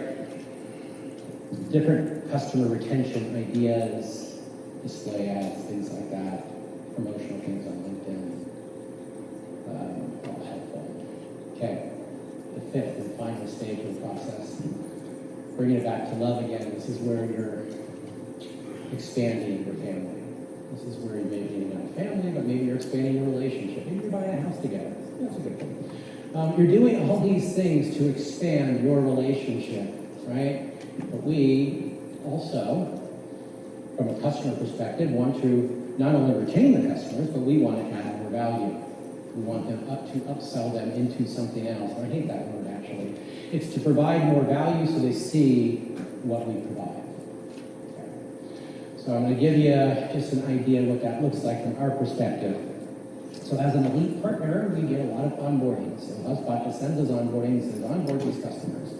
Different customer retention ideas, display ads, things like that, promotional things on LinkedIn, all helpful. Okay. The fifth and final stage of the process, bringing it back to love again. This is where you're expanding your family. This is where you may be not a family, but maybe you're expanding your relationship. Maybe you're buying a house together. That's a good thing. You're doing all these things to expand your relationship, right? But we also, from a customer perspective, want to not only retain the customers, but we want to add more value. We want them to upsell them into something else. I hate that word, actually. It's to provide more value so they see what we provide. Okay. So I'm going to give you just an idea of what that looks like from our perspective. So as an elite partner, we get a lot of onboarding. So HubSpot just sends us onboarding and says, onboard these customers.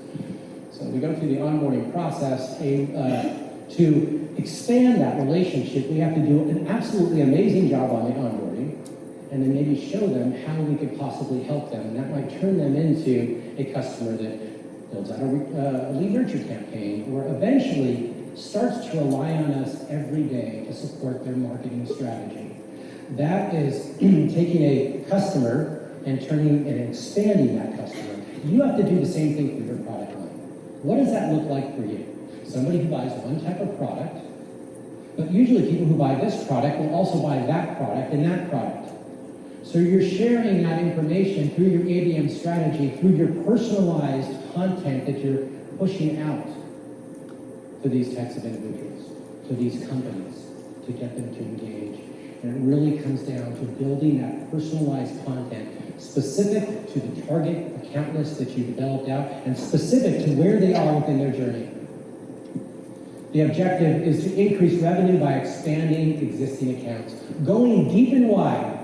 So we go through the onboarding process. To expand that relationship, we have to do an absolutely amazing job on the onboarding, and then maybe show them how we could possibly help them. And that might turn them into a customer that builds out a lead nurture campaign, or eventually starts to rely on us every day to support their marketing strategy. That is taking a customer and turning and expanding that customer. You have to do the same thing for your product line. What does that look like for you? Somebody who buys one type of product, But usually people who buy this product will also buy that product and that product. So you're sharing that information through your ABM strategy, through your personalized content that you're pushing out to these types of individuals, to these companies, to get them to engage. And it really comes down to building that personalized content specific to the target account list that you developed out and specific to where they are within their journey. The objective is to increase revenue by expanding existing accounts. Going deep and wide.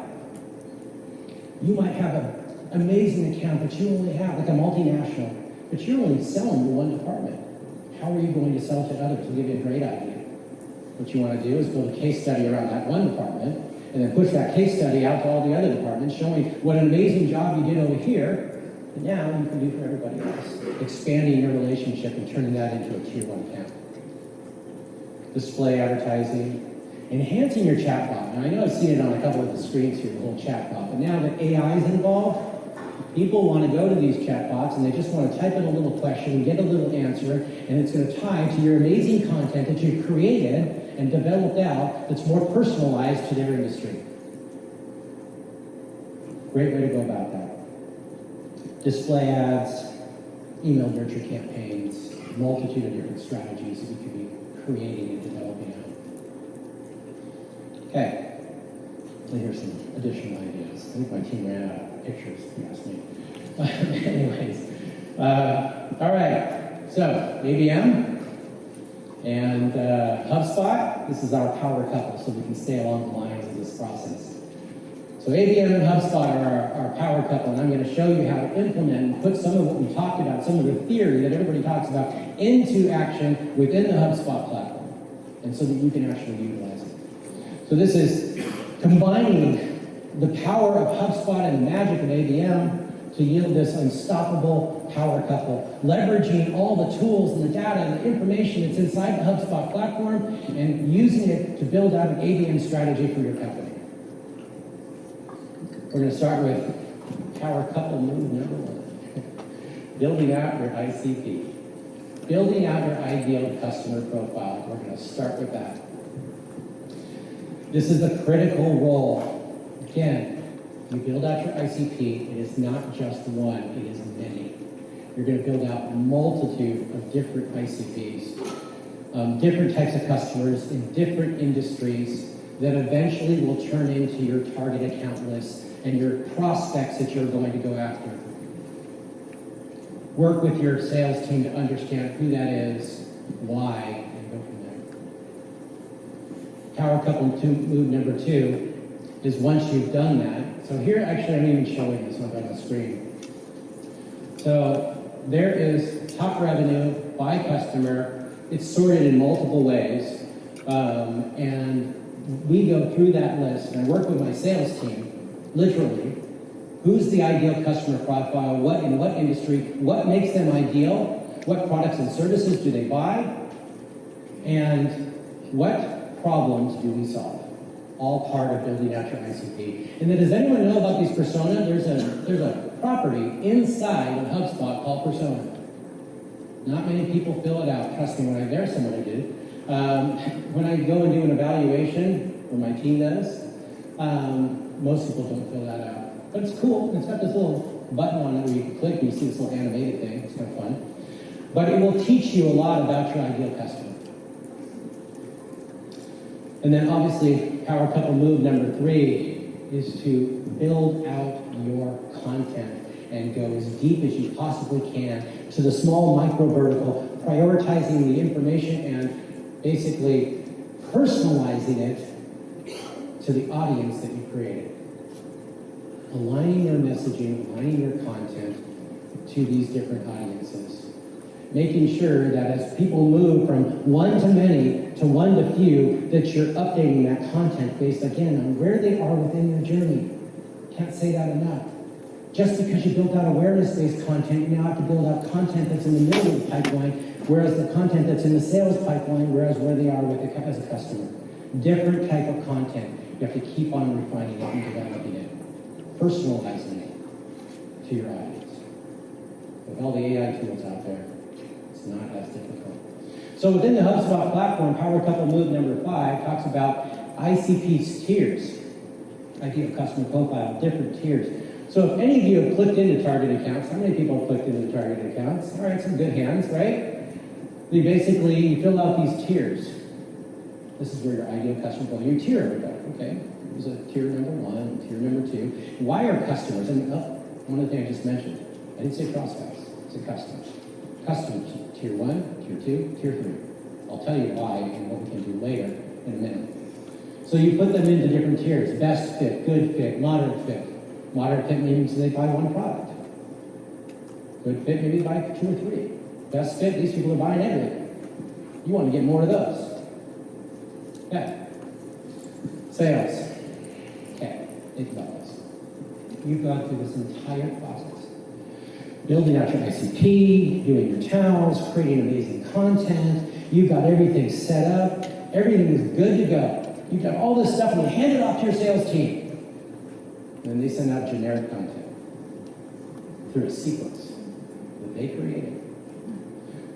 You might have an amazing account, but you only have, like a multinational, but you're only selling to one department. How are you going to sell to others? I'll give you a great idea. What you want to do is build a case study around that one department, and then push that case study out to all the other departments, showing what an amazing job you did over here, and now you can do for everybody else. Expanding your relationship and turning that into a tier 1 account. Display advertising, enhancing your chatbot. Now I know I've seen it on a couple of the screens here, the whole chatbot, but now that AI is involved, people want to go to these chatbots and they just want to type in a little question and get a little answer, and it's going to tie to your amazing content that you've created and developed out that's more personalized to their industry. Great way to go about that. Display ads, email nurture campaigns, multitude of different strategies that you could be creating and developing out. Okay, so here's some additional ideas. I think my team ran out of pictures, if you ask me. Anyways, all right, so ABM and HubSpot. This is our power couple, so we can stay along the lines of this process. So ABM and HubSpot are our power couple, and I'm going to show you how to implement and put some of what we talked about, some of the theory that everybody talks about, into action within the HubSpot platform, and so that you can actually utilize it. So this is combining the power of HubSpot and the magic of ABM to yield this unstoppable power couple, leveraging all the tools and the data and the information that's inside the HubSpot platform and using it to build out an ABM strategy for your company. We're going to start with power couple move number 1. Building out your ICP. Building out your ideal customer profile. We're going to start with that. This is a critical role. Again, you build out your ICP. It is not just one, it is many. You're going to build out a multitude of different ICPs, different types of customers in different industries that eventually will turn into your target account list and your prospects that you're going to go after. Work with your sales team to understand who that is, why, and go from there. Power couple move number 2 is once you've done that. So here, actually, I'm even showing this one on the screen. So there is top revenue by customer. It's sorted in multiple ways. And we go through that list, and I work with my sales team, literally. Who's the ideal customer profile? What in what industry? What makes them ideal? What products and services do they buy? And what problems do we solve? All part of building out your ICP. And then, does anyone know about these personas? There's a property inside of HubSpot called persona. Not many people fill it out. Trust me, when there's someone who did. When I go and do an evaluation, or my team does, most people don't fill that out. But it's cool. It's got this little button on it where you can click and you see this little animated thing. It's kind of fun. But it will teach you a lot about your ideal customer. And then obviously, power couple move number 3 is to build out your content and go as deep as you possibly can to the small micro vertical, prioritizing the information and basically personalizing it to the audience that you created. Aligning your messaging, aligning your content to these different audiences. Making sure that as people move from one to many to one to few, that you're updating that content based, again, on where they are within your journey. Can't say that enough. Just because you built out awareness-based content, you now have to build out content that's in the middle of the pipeline, whereas the content that's in the sales pipeline, whereas where they are with as a customer. Different type of content. You have to keep on refining it and developing it. Personalizing it to your audience. With all the AI tools out there, it's not as difficult. So within the HubSpot platform, Power Couple Move number 5 talks about ICP tiers, ideal customer profile, different tiers. So if any of you have clicked into target accounts, how many people have clicked into target accounts? All right, some good hands, right? You fill out these tiers. This is where your ideal customer profile, your tier would go, okay? There's a tier number 1, tier number 2. Why are customers, and one of the things I just mentioned, I didn't say prospects, I said customers. Customers, tier 1, tier 2, tier 3. I'll tell you why and what we can do later in a minute. So you put them into different tiers: best fit, good fit, moderate fit. Moderate fit means they buy one product. Good fit, maybe buy 2 or 3. Best fit, these people are buying everything. You want to get more of those. Okay. Sales. Okay, think about this. You've gone through this entire process. Building out your ICP, doing your towns, creating amazing content. You've got everything set up. Everything is good to go. You've got all this stuff and you hand it off to your sales team. And then they send out generic content through a sequence that they created.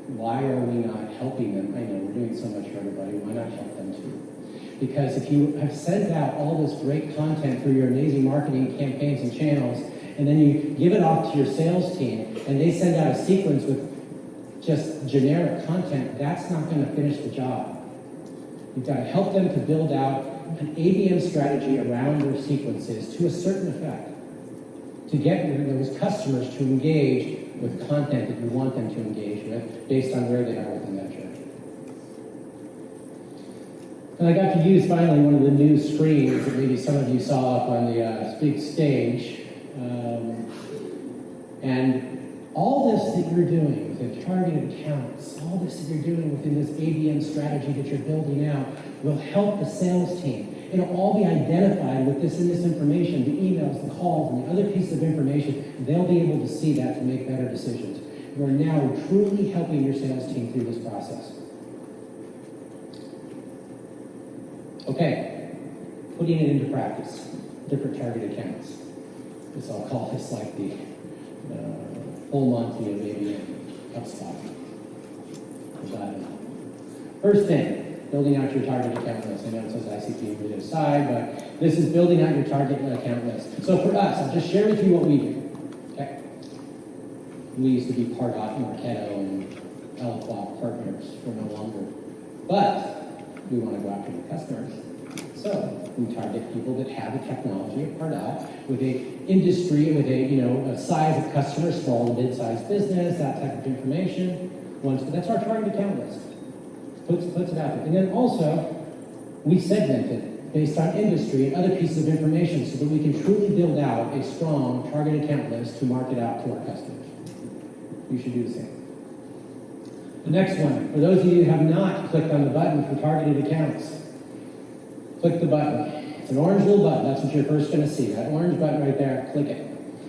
Why are we not helping them? I know we're doing so much for everybody. Why not help them too? Because if you have sent out all this great content through your amazing marketing campaigns and channels, and then you give it off to your sales team, and they send out a sequence with just generic content, that's not going to finish the job. You've got to help them to build out an ABM strategy around their sequences to a certain effect, to get those customers to engage with content that you want them to engage with based on where they are within that journey. And I got to use finally one of the new screens that maybe some of you saw up on the big stage. And all this that you're doing with targeted accounts, all this that you're doing within this ABM strategy that you're building out will help the sales team. It'll all be identified with this information, the emails, the calls, and the other pieces of information. They'll be able to see that to make better decisions. You're now truly helping your sales team through this process. Okay, putting it into practice, different target accounts. This I'll call this like the full Monty of ABM HubSpot. First thing, building out your target account list. I know it says ICP on the other side, but this is building out your target account list. So for us, I'll just share with you what we do. Okay. We used to be Pardot, Marketo, and Eloquat partners. We're no longer. But we want to go after the customers. So we target people that have the technology of Pardot with a industry, with a size of customers, small to mid-sized business, that type of information. That's our target account list. Puts it out there. And then also, we segment it based on industry and other pieces of information so that we can truly build out a strong target account list to market out to our customers. You should do the same. The next one, for those of you who have not clicked on the button for targeted accounts, click the button. It's an orange little button. That's what you're first going to see. That orange button right there, click it.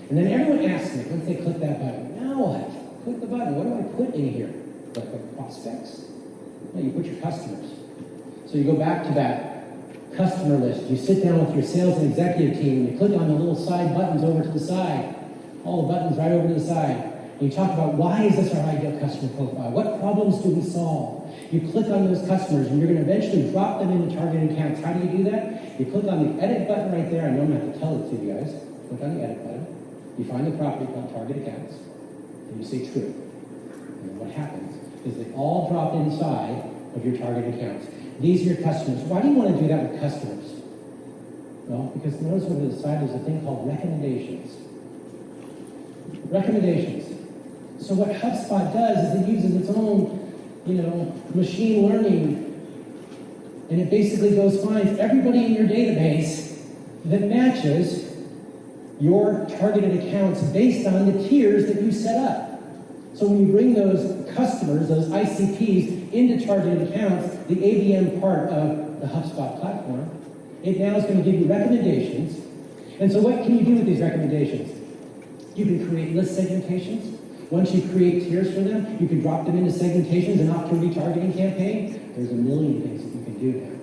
And then everyone asks me, once they click that button, now what? Click the button. What do I put in here? Do I put prospects? No, you put your customers. So you go back to that customer list. You sit down with your sales and executive team, and you click on the little side buttons over to the side. All the buttons right over to the side. And you talk about why is this our ideal customer profile? What problems do we solve? You click on those customers, and you're going to eventually drop them into targeted accounts. How do you do that? You click on the edit button right there. I know I'm going to have to tell it to you guys. Click on the edit button. You find the property called target accounts, and you say true. And what happens is they all drop inside of your target accounts. These are your customers. Why do you want to do that with customers? Well, because notice over the side there's a thing called recommendations. Recommendations. So what HubSpot does is it uses its own, machine learning, and it basically finds everybody in your database that matches your targeted accounts based on the tiers that you set up. So when you bring those customers, those ICPs, into targeted accounts, the ABM part of the HubSpot platform, it now is going to give you recommendations. And so what can you do with these recommendations? You can create list segmentations. Once you create tiers for them, you can drop them into segmentations and opt to retargeting campaign. There's a million things that you can do now.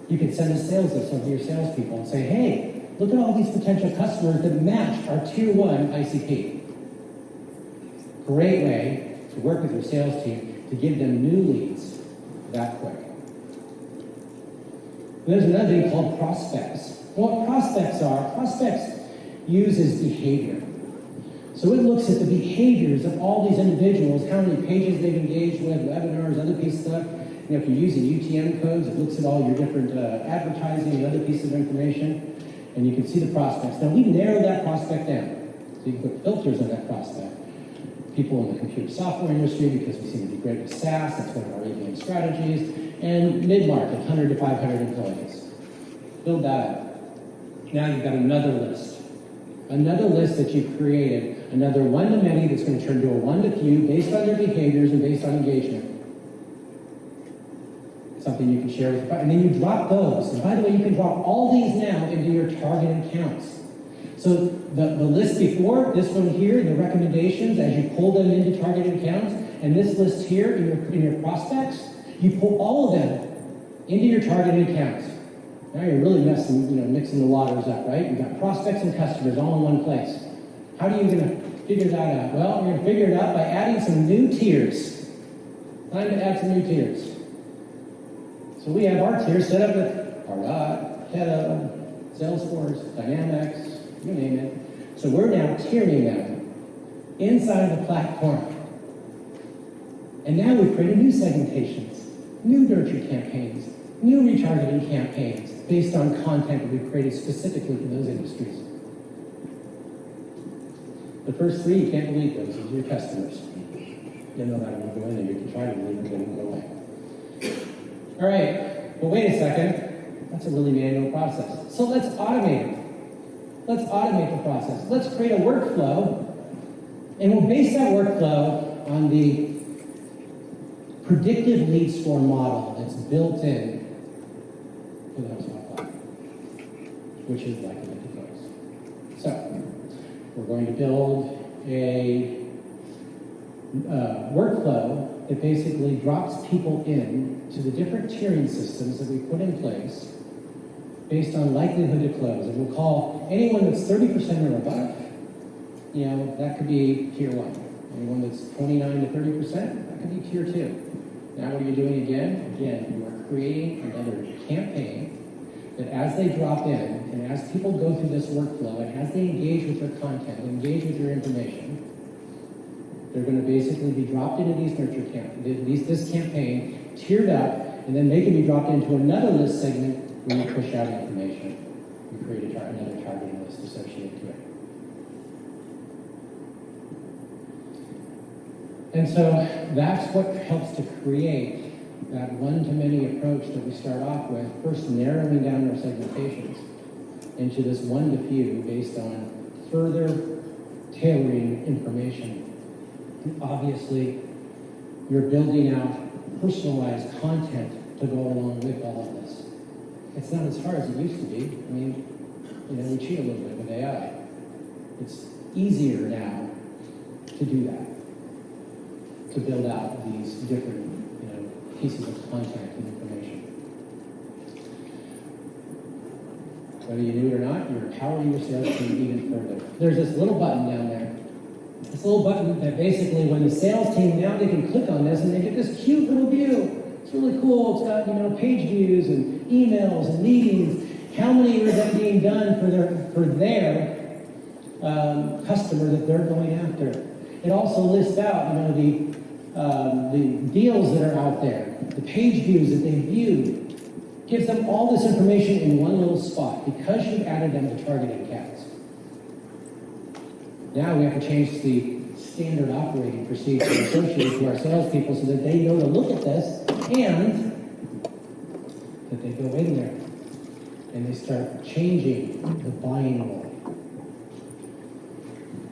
You can send a sales list over to your salespeople and say, hey, look at all these potential customers that match our tier 1 ICP. Great way to work with your sales team to give them new leads that quick. There's another thing called prospects. What prospects uses behavior. So it looks at the behaviors of all these individuals, how many pages they've engaged with, webinars, other pieces of stuff. You know, if you're using UTM codes, it looks at all your different advertising and other pieces of information, and you can see the prospects. Now, we narrow that prospect down. So you can put filters on that prospect. People in the computer software industry, because we seem to be great with SaaS, that's one of our ABM strategies, and mid-market, 100 to 500 employees. Build that up. Now you've got another list. Another list that you've created, another one-to-many that's going to turn to a one-to-few based on their behaviors and based on engagement. Something you can share with, and then you drop those. And by the way, you can drop all these now into your targeted accounts. So the list before, this one here, the recommendations, as you pull them into targeted accounts, and this list here in your prospects, you pull all of them into your targeted accounts. Now you're really mixing the waters up, right? You've got prospects and customers all in one place. How are you going to figure that out? Well, you're going to figure it out by adding some new tiers. Time to add some new tiers. So we have our tiers set up with Pardot, Keto, Salesforce, Dynamics, you name it. So we're now tiering them inside of the platform. And now we've created new segmentations, new nurture campaigns, new retargeting campaigns based on content that we've created specifically for those industries. The first three, you can't delete those. Those are your customers. You know how to go in there. You can try to delete them, they won't go away. All right, well, wait a second. That's a really manual process. So let's automate it. Let's automate the process. Let's create a workflow, and we'll base that workflow on the predictive lead score model that's built in to the HubSpot platform, which is like a focus. So we're going to build a workflow that basically drops people in to the different tiering systems that we put in place based on likelihood to close. And we'll call anyone that's 30% or above, that could be tier 1. Anyone that's 29 to 30%, that could be tier 2. Now what are you doing again? Again, you are creating another campaign that as they drop in, and as people go through this workflow, and as they engage with your content, engage with your information, they're going to basically be dropped into these nurture campaigns, this campaign, tiered up, and then they can be dropped into another list segment when you push out information. You create another targeting list associated to it. And so that's what helps to create that one-to-many approach that we start off with, first narrowing down our segmentations into this one-to-few based on further tailoring information. And obviously, you're building out personalized content to go along with all of this. It's not as hard as it used to be. I mean, we cheat a little bit with AI. It's easier now to do that, to build out these different, pieces of content and information. Whether you do it or not, you're empowering your sales team even further. There's this little button down there. This little button that basically, when the sales team, now they can click on this and they get this cute little view. It's really cool. It's got, page views and emails and meetings. How many are that being done for their customer that they're going after? It also lists out, the deals that are out there, the page views that they viewed, gives them all this information in one little spot because you've added them to targeted accounts. Now we have to change the standard operating procedure associated to our salespeople so that they know to look at this and that they go in there and they start changing the buying role.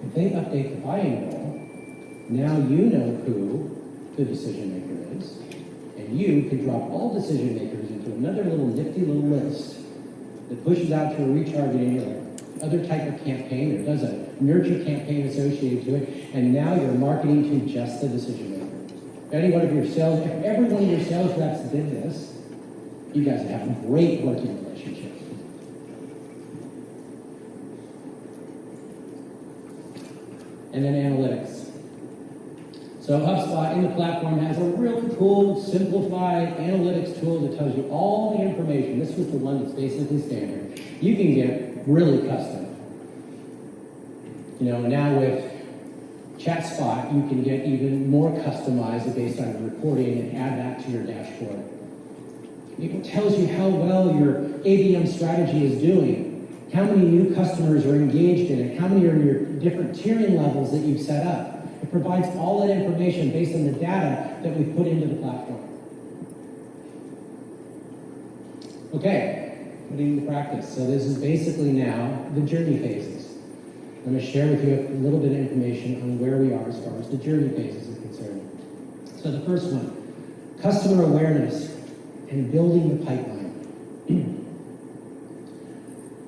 If they update the buying role, now you know who the decision maker is, and you can drop all decision makers into another little nifty little list that pushes out to a retargeting or other type of campaign, or does a nurture campaign associated to it, and now you're marketing to just the decision maker. If every one of your sales reps did this, you guys would have a great working relationship. And then analytics. So HubSpot in the platform has a really cool, simplified analytics tool that tells you all the information. This was the one that's basically standard. You can get really custom. Now with ChatSpot, you can get even more customized based on your reporting and add that to your dashboard. It tells you how well your ABM strategy is doing, how many new customers are engaged in it, how many are in your different tiering levels that you've set up. It provides all that information based on the data that we've put into the platform. Okay, putting into practice. So this is basically now the journey phases. I'm going to share with you a little bit of information on where we are as far as the journey phases are concerned. So the first one, customer awareness and building the pipeline.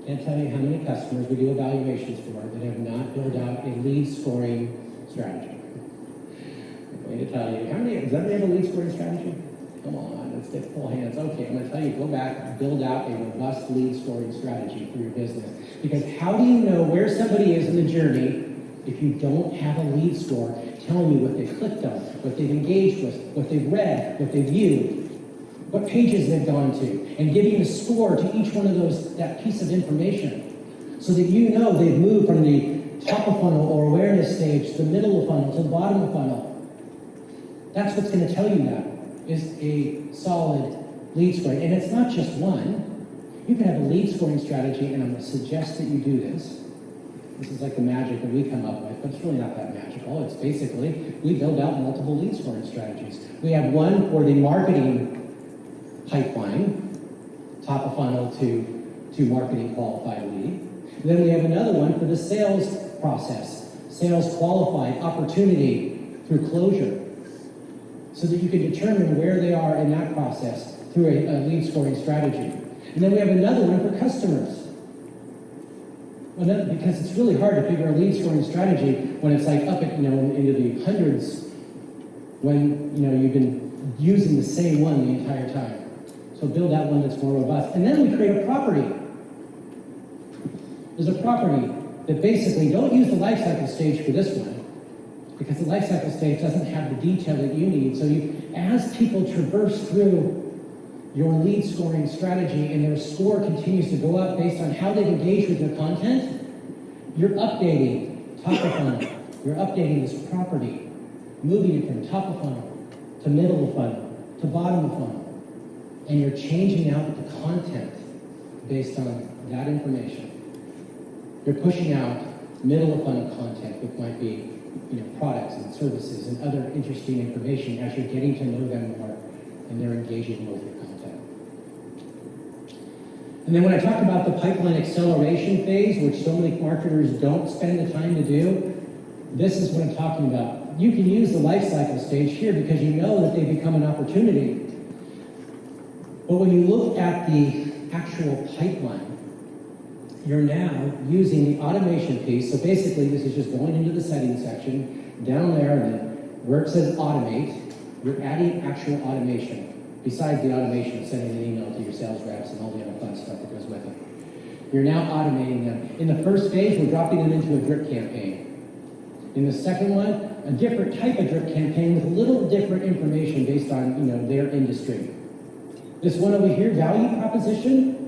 Can't tell you how many customers we do evaluations for that have not built out a lead scoring strategy. I'm going to tell you, does everybody have a lead scoring strategy? Come on, let's get full hands. Okay, I'm going to tell you, go back and build out a robust lead scoring strategy for your business. Because how do you know where somebody is in the journey if you don't have a lead score telling you what they've clicked on, what they've engaged with, what they've read, what they've viewed, what pages they've gone to, and giving a score to each one of those, that piece of information, so that you know they've moved from the top of funnel or awareness stage to the middle of funnel to the bottom of funnel. That's what's going to tell you that is a solid lead scoring. And it's not just one. You can have a lead scoring strategy, and I'm going to suggest that you do this. This is like the magic that we come up with, but it's really not that magical. It's basically, we build out multiple lead scoring strategies. We have one for the marketing pipeline, top of funnel to marketing qualified lead. And then we have another one for the sales process, sales qualified opportunity through closure, so that you can determine where they are in that process through a lead scoring strategy. And then we have another one for customers. Because it's really hard to figure a lead scoring strategy when it's like up at, into the hundreds, when, you've been using the same one the entire time. So build out one that's more robust. And then we create a property. There's a property that basically, don't use the lifecycle stage for this one, because the lifecycle stage doesn't have the detail that you need. So as people traverse through your lead scoring strategy and their score continues to go up based on how they've engaged with your content, you're updating top of funnel. You're updating this property, moving it from top of funnel to middle of funnel to bottom of funnel. And you're changing out the content based on that information. You're pushing out middle of funnel content, which might be products and services and other interesting information as you're getting to know them more and they're engaging with your content. And then when I talk about the pipeline acceleration phase, which so many marketers don't spend the time to do, this is what I'm talking about. You can use the life cycle stage here because you know that they become an opportunity. But when you look at the actual pipeline, you're now using the automation piece. So basically, this is just going into the settings section, down there, and then where it says automate, you're adding actual automation. Besides the automation of sending an email to your sales reps and all the other fun stuff that goes with it. You're now automating them. In the first phase, we're dropping them into a drip campaign. In the second one, a different type of drip campaign with a little different information based on their industry. This one over here, value proposition,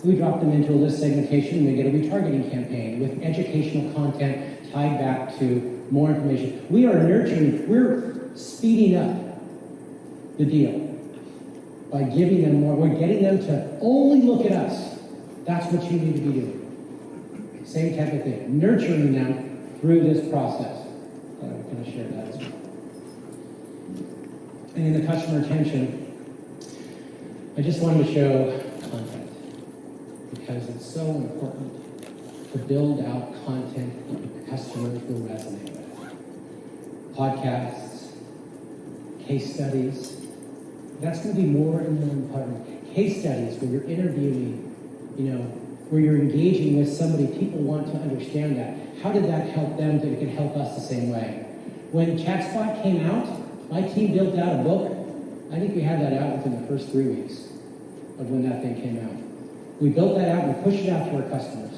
we drop them into a list segmentation and they get a retargeting campaign with educational content tied back to more information. We are nurturing, we're speeding up the deal by giving them more. We're getting them to only look at us. That's what you need to be doing. Same type of thing, nurturing them through this process. I'm going to share that as well. And in the customer retention, I just wanted to show content because it's so important to build out content that customers will resonate with. Podcasts, case studies, that's going to be more and more important. Case studies where you're interviewing, where you're engaging with somebody, people want to understand that. How did that help them that it could help us the same way? When ChatSpot came out, my team built out a book. I think we had that out within the first 3 weeks of when that thing came out. We built that out and we pushed it out to our customers.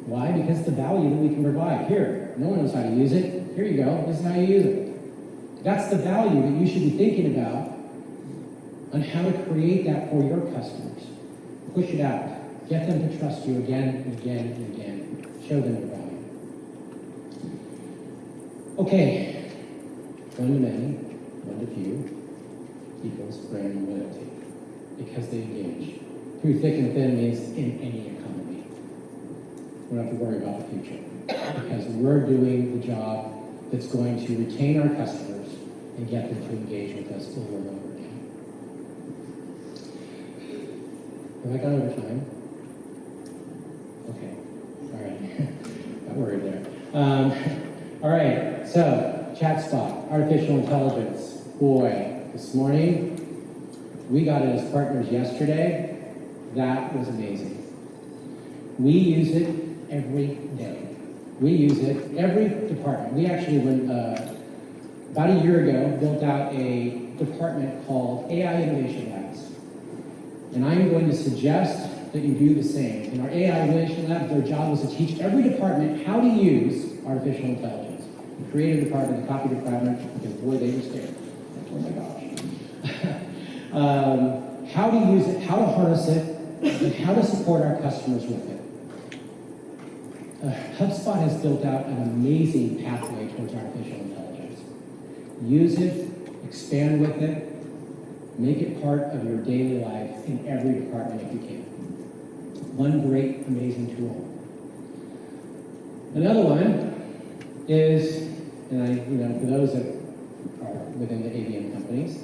Why? Because the value that we can provide. Here, no one knows how to use it. Here you go. This is how you use it. That's the value that you should be thinking about on how to create that for your customers. Push it out. Get them to trust you again and again and again. Show them the value. Okay. One to many, one to few equals brand loyalty. Because they engage. Through thick and thin means in any economy. We don't have to worry about the future. Because we're doing the job that's going to retain our customers and get them to engage with us over and over again. Have I gone over time? Okay. All right. Got worried there. All right. So, ChatSpot, artificial intelligence. Boy, this morning, we got it as partners yesterday. That was amazing. We use it every day. We use it every department. We actually, about a year ago, built out a department called AI Innovation Labs. And I'm going to suggest that you do the same. In our AI Innovation Lab, their job was to teach every department how to use artificial intelligence. The creative department, the copy department, because boy, they were scared. Oh my gosh. How to use it, how to harness it, and how to support our customers with it. HubSpot has built out an amazing pathway towards artificial intelligence. Use it, expand with it, make it part of your daily life in every department if you can. One great, amazing tool. Another one is, and for those that are within the ABM companies,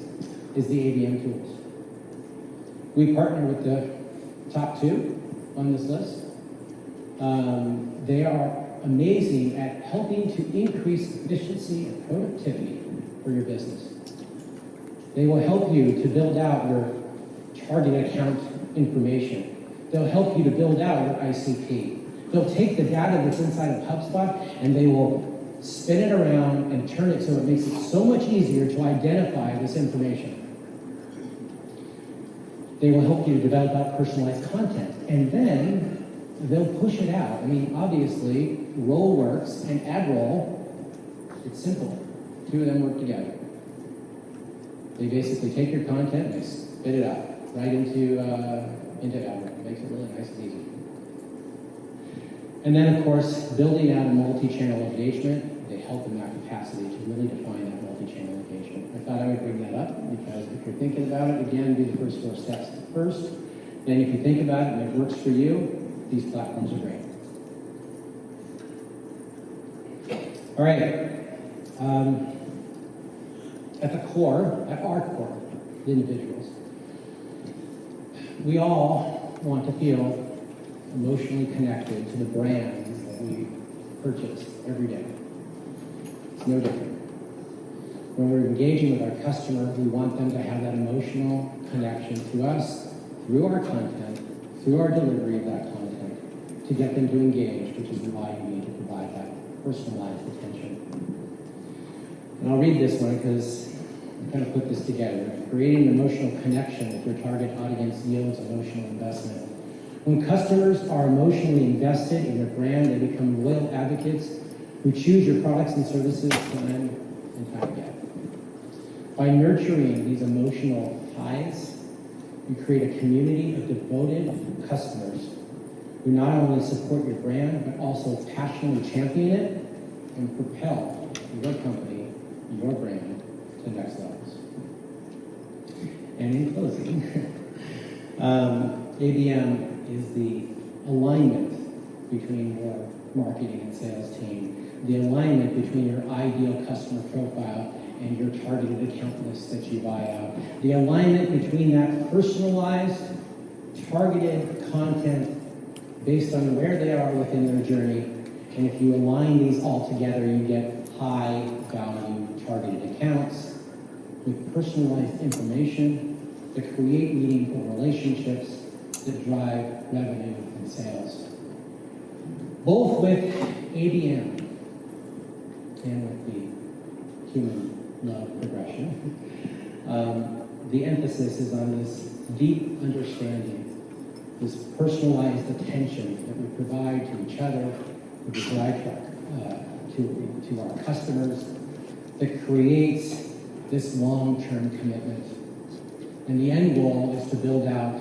is the ABM tools. We partner with the top two on this list. They are amazing at helping to increase efficiency and productivity for your business. They will help you to build out your target account information. They'll help you to build out your ICP. They'll take the data that's inside of HubSpot and they will spin it around and turn it so it makes it so much easier to identify this information. They will help you to develop out personalized content. And then they'll push it out. I mean, obviously, Rollworks and AdRoll, it's simple. Two of them work together. They basically take your content and they spit it out right into AdRoll. It makes it really nice and easy. And then, of course, building out a multi-channel engagement, they help in that capacity to really define that multi-channel engagement. I thought I would bring that up because if you're thinking about it, again, do the first 4 steps first. Then if you think about it and it works for you, these platforms are great. All right. At the core, at our core, the individuals, we all want to feel emotionally connected to the brands that we purchase every day. It's no different. When we're engaging with our customer, we want them to have that emotional connection to us through our content, through our delivery of that content, to get them to engage, which is why you need to provide that personalized attention. And I'll read this one because I kind of put this together. Creating an emotional connection with your target audience yields emotional investment. When customers are emotionally invested in your brand, they become loyal advocates who choose your products and services time and time again. By nurturing these emotional ties, you create a community of devoted customers who not only support your brand, but also passionately champion it and propel your company, your brand, to the next levels. And in closing, ABM is the alignment between your marketing and sales team, the alignment between your ideal customer profile and your targeted account list that you buy out, the alignment between that personalized, targeted content based on where they are within their journey. And if you align these all together, you get high-value targeted accounts with personalized information that create meaningful relationships that drive revenue and sales. Both with ABM and with the human love progression, the emphasis is on this deep understanding, this personalized attention that we provide to each other, that we provide to our customers, that creates this long-term commitment. And the end goal is to build out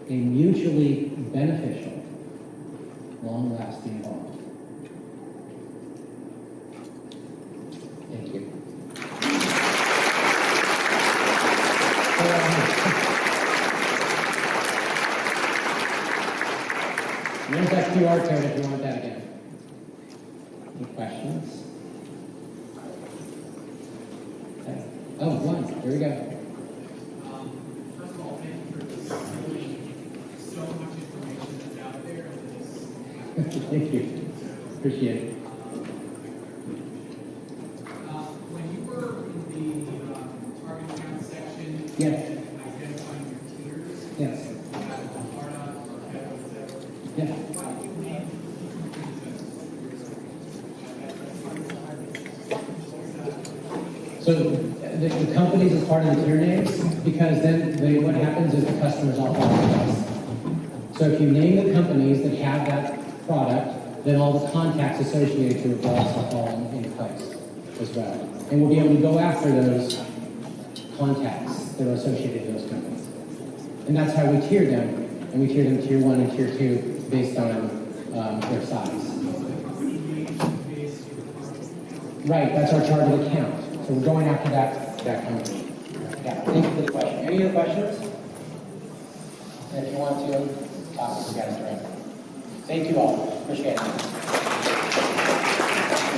a mutually beneficial, long-lasting bond. Thank you. There's that QR code if you want that again. Any questions? Okay. Oh, one. Here we go. First of all, thank you for distilling so much information that's out there into this. Thank you. Appreciate it. When you were in the target account section, Yes. identifying your tiers, Yes. startup or whatever, Yes. what do you mean? So the companies as part of the tier names, because then what happens is the customers all follow us. So if you name the companies that have that product, then all the contacts associated to it will also fall in place as well. And we'll be able to go after those contacts that are associated with those companies. And that's how we tier them. And we tier them tier 1 and tier 2 based on their size. Right, that's our target account. So we're going after that company. Yeah, thank you for the question. Any other questions? And if you want to, talk to the guys directly. Thank you all. Appreciate it.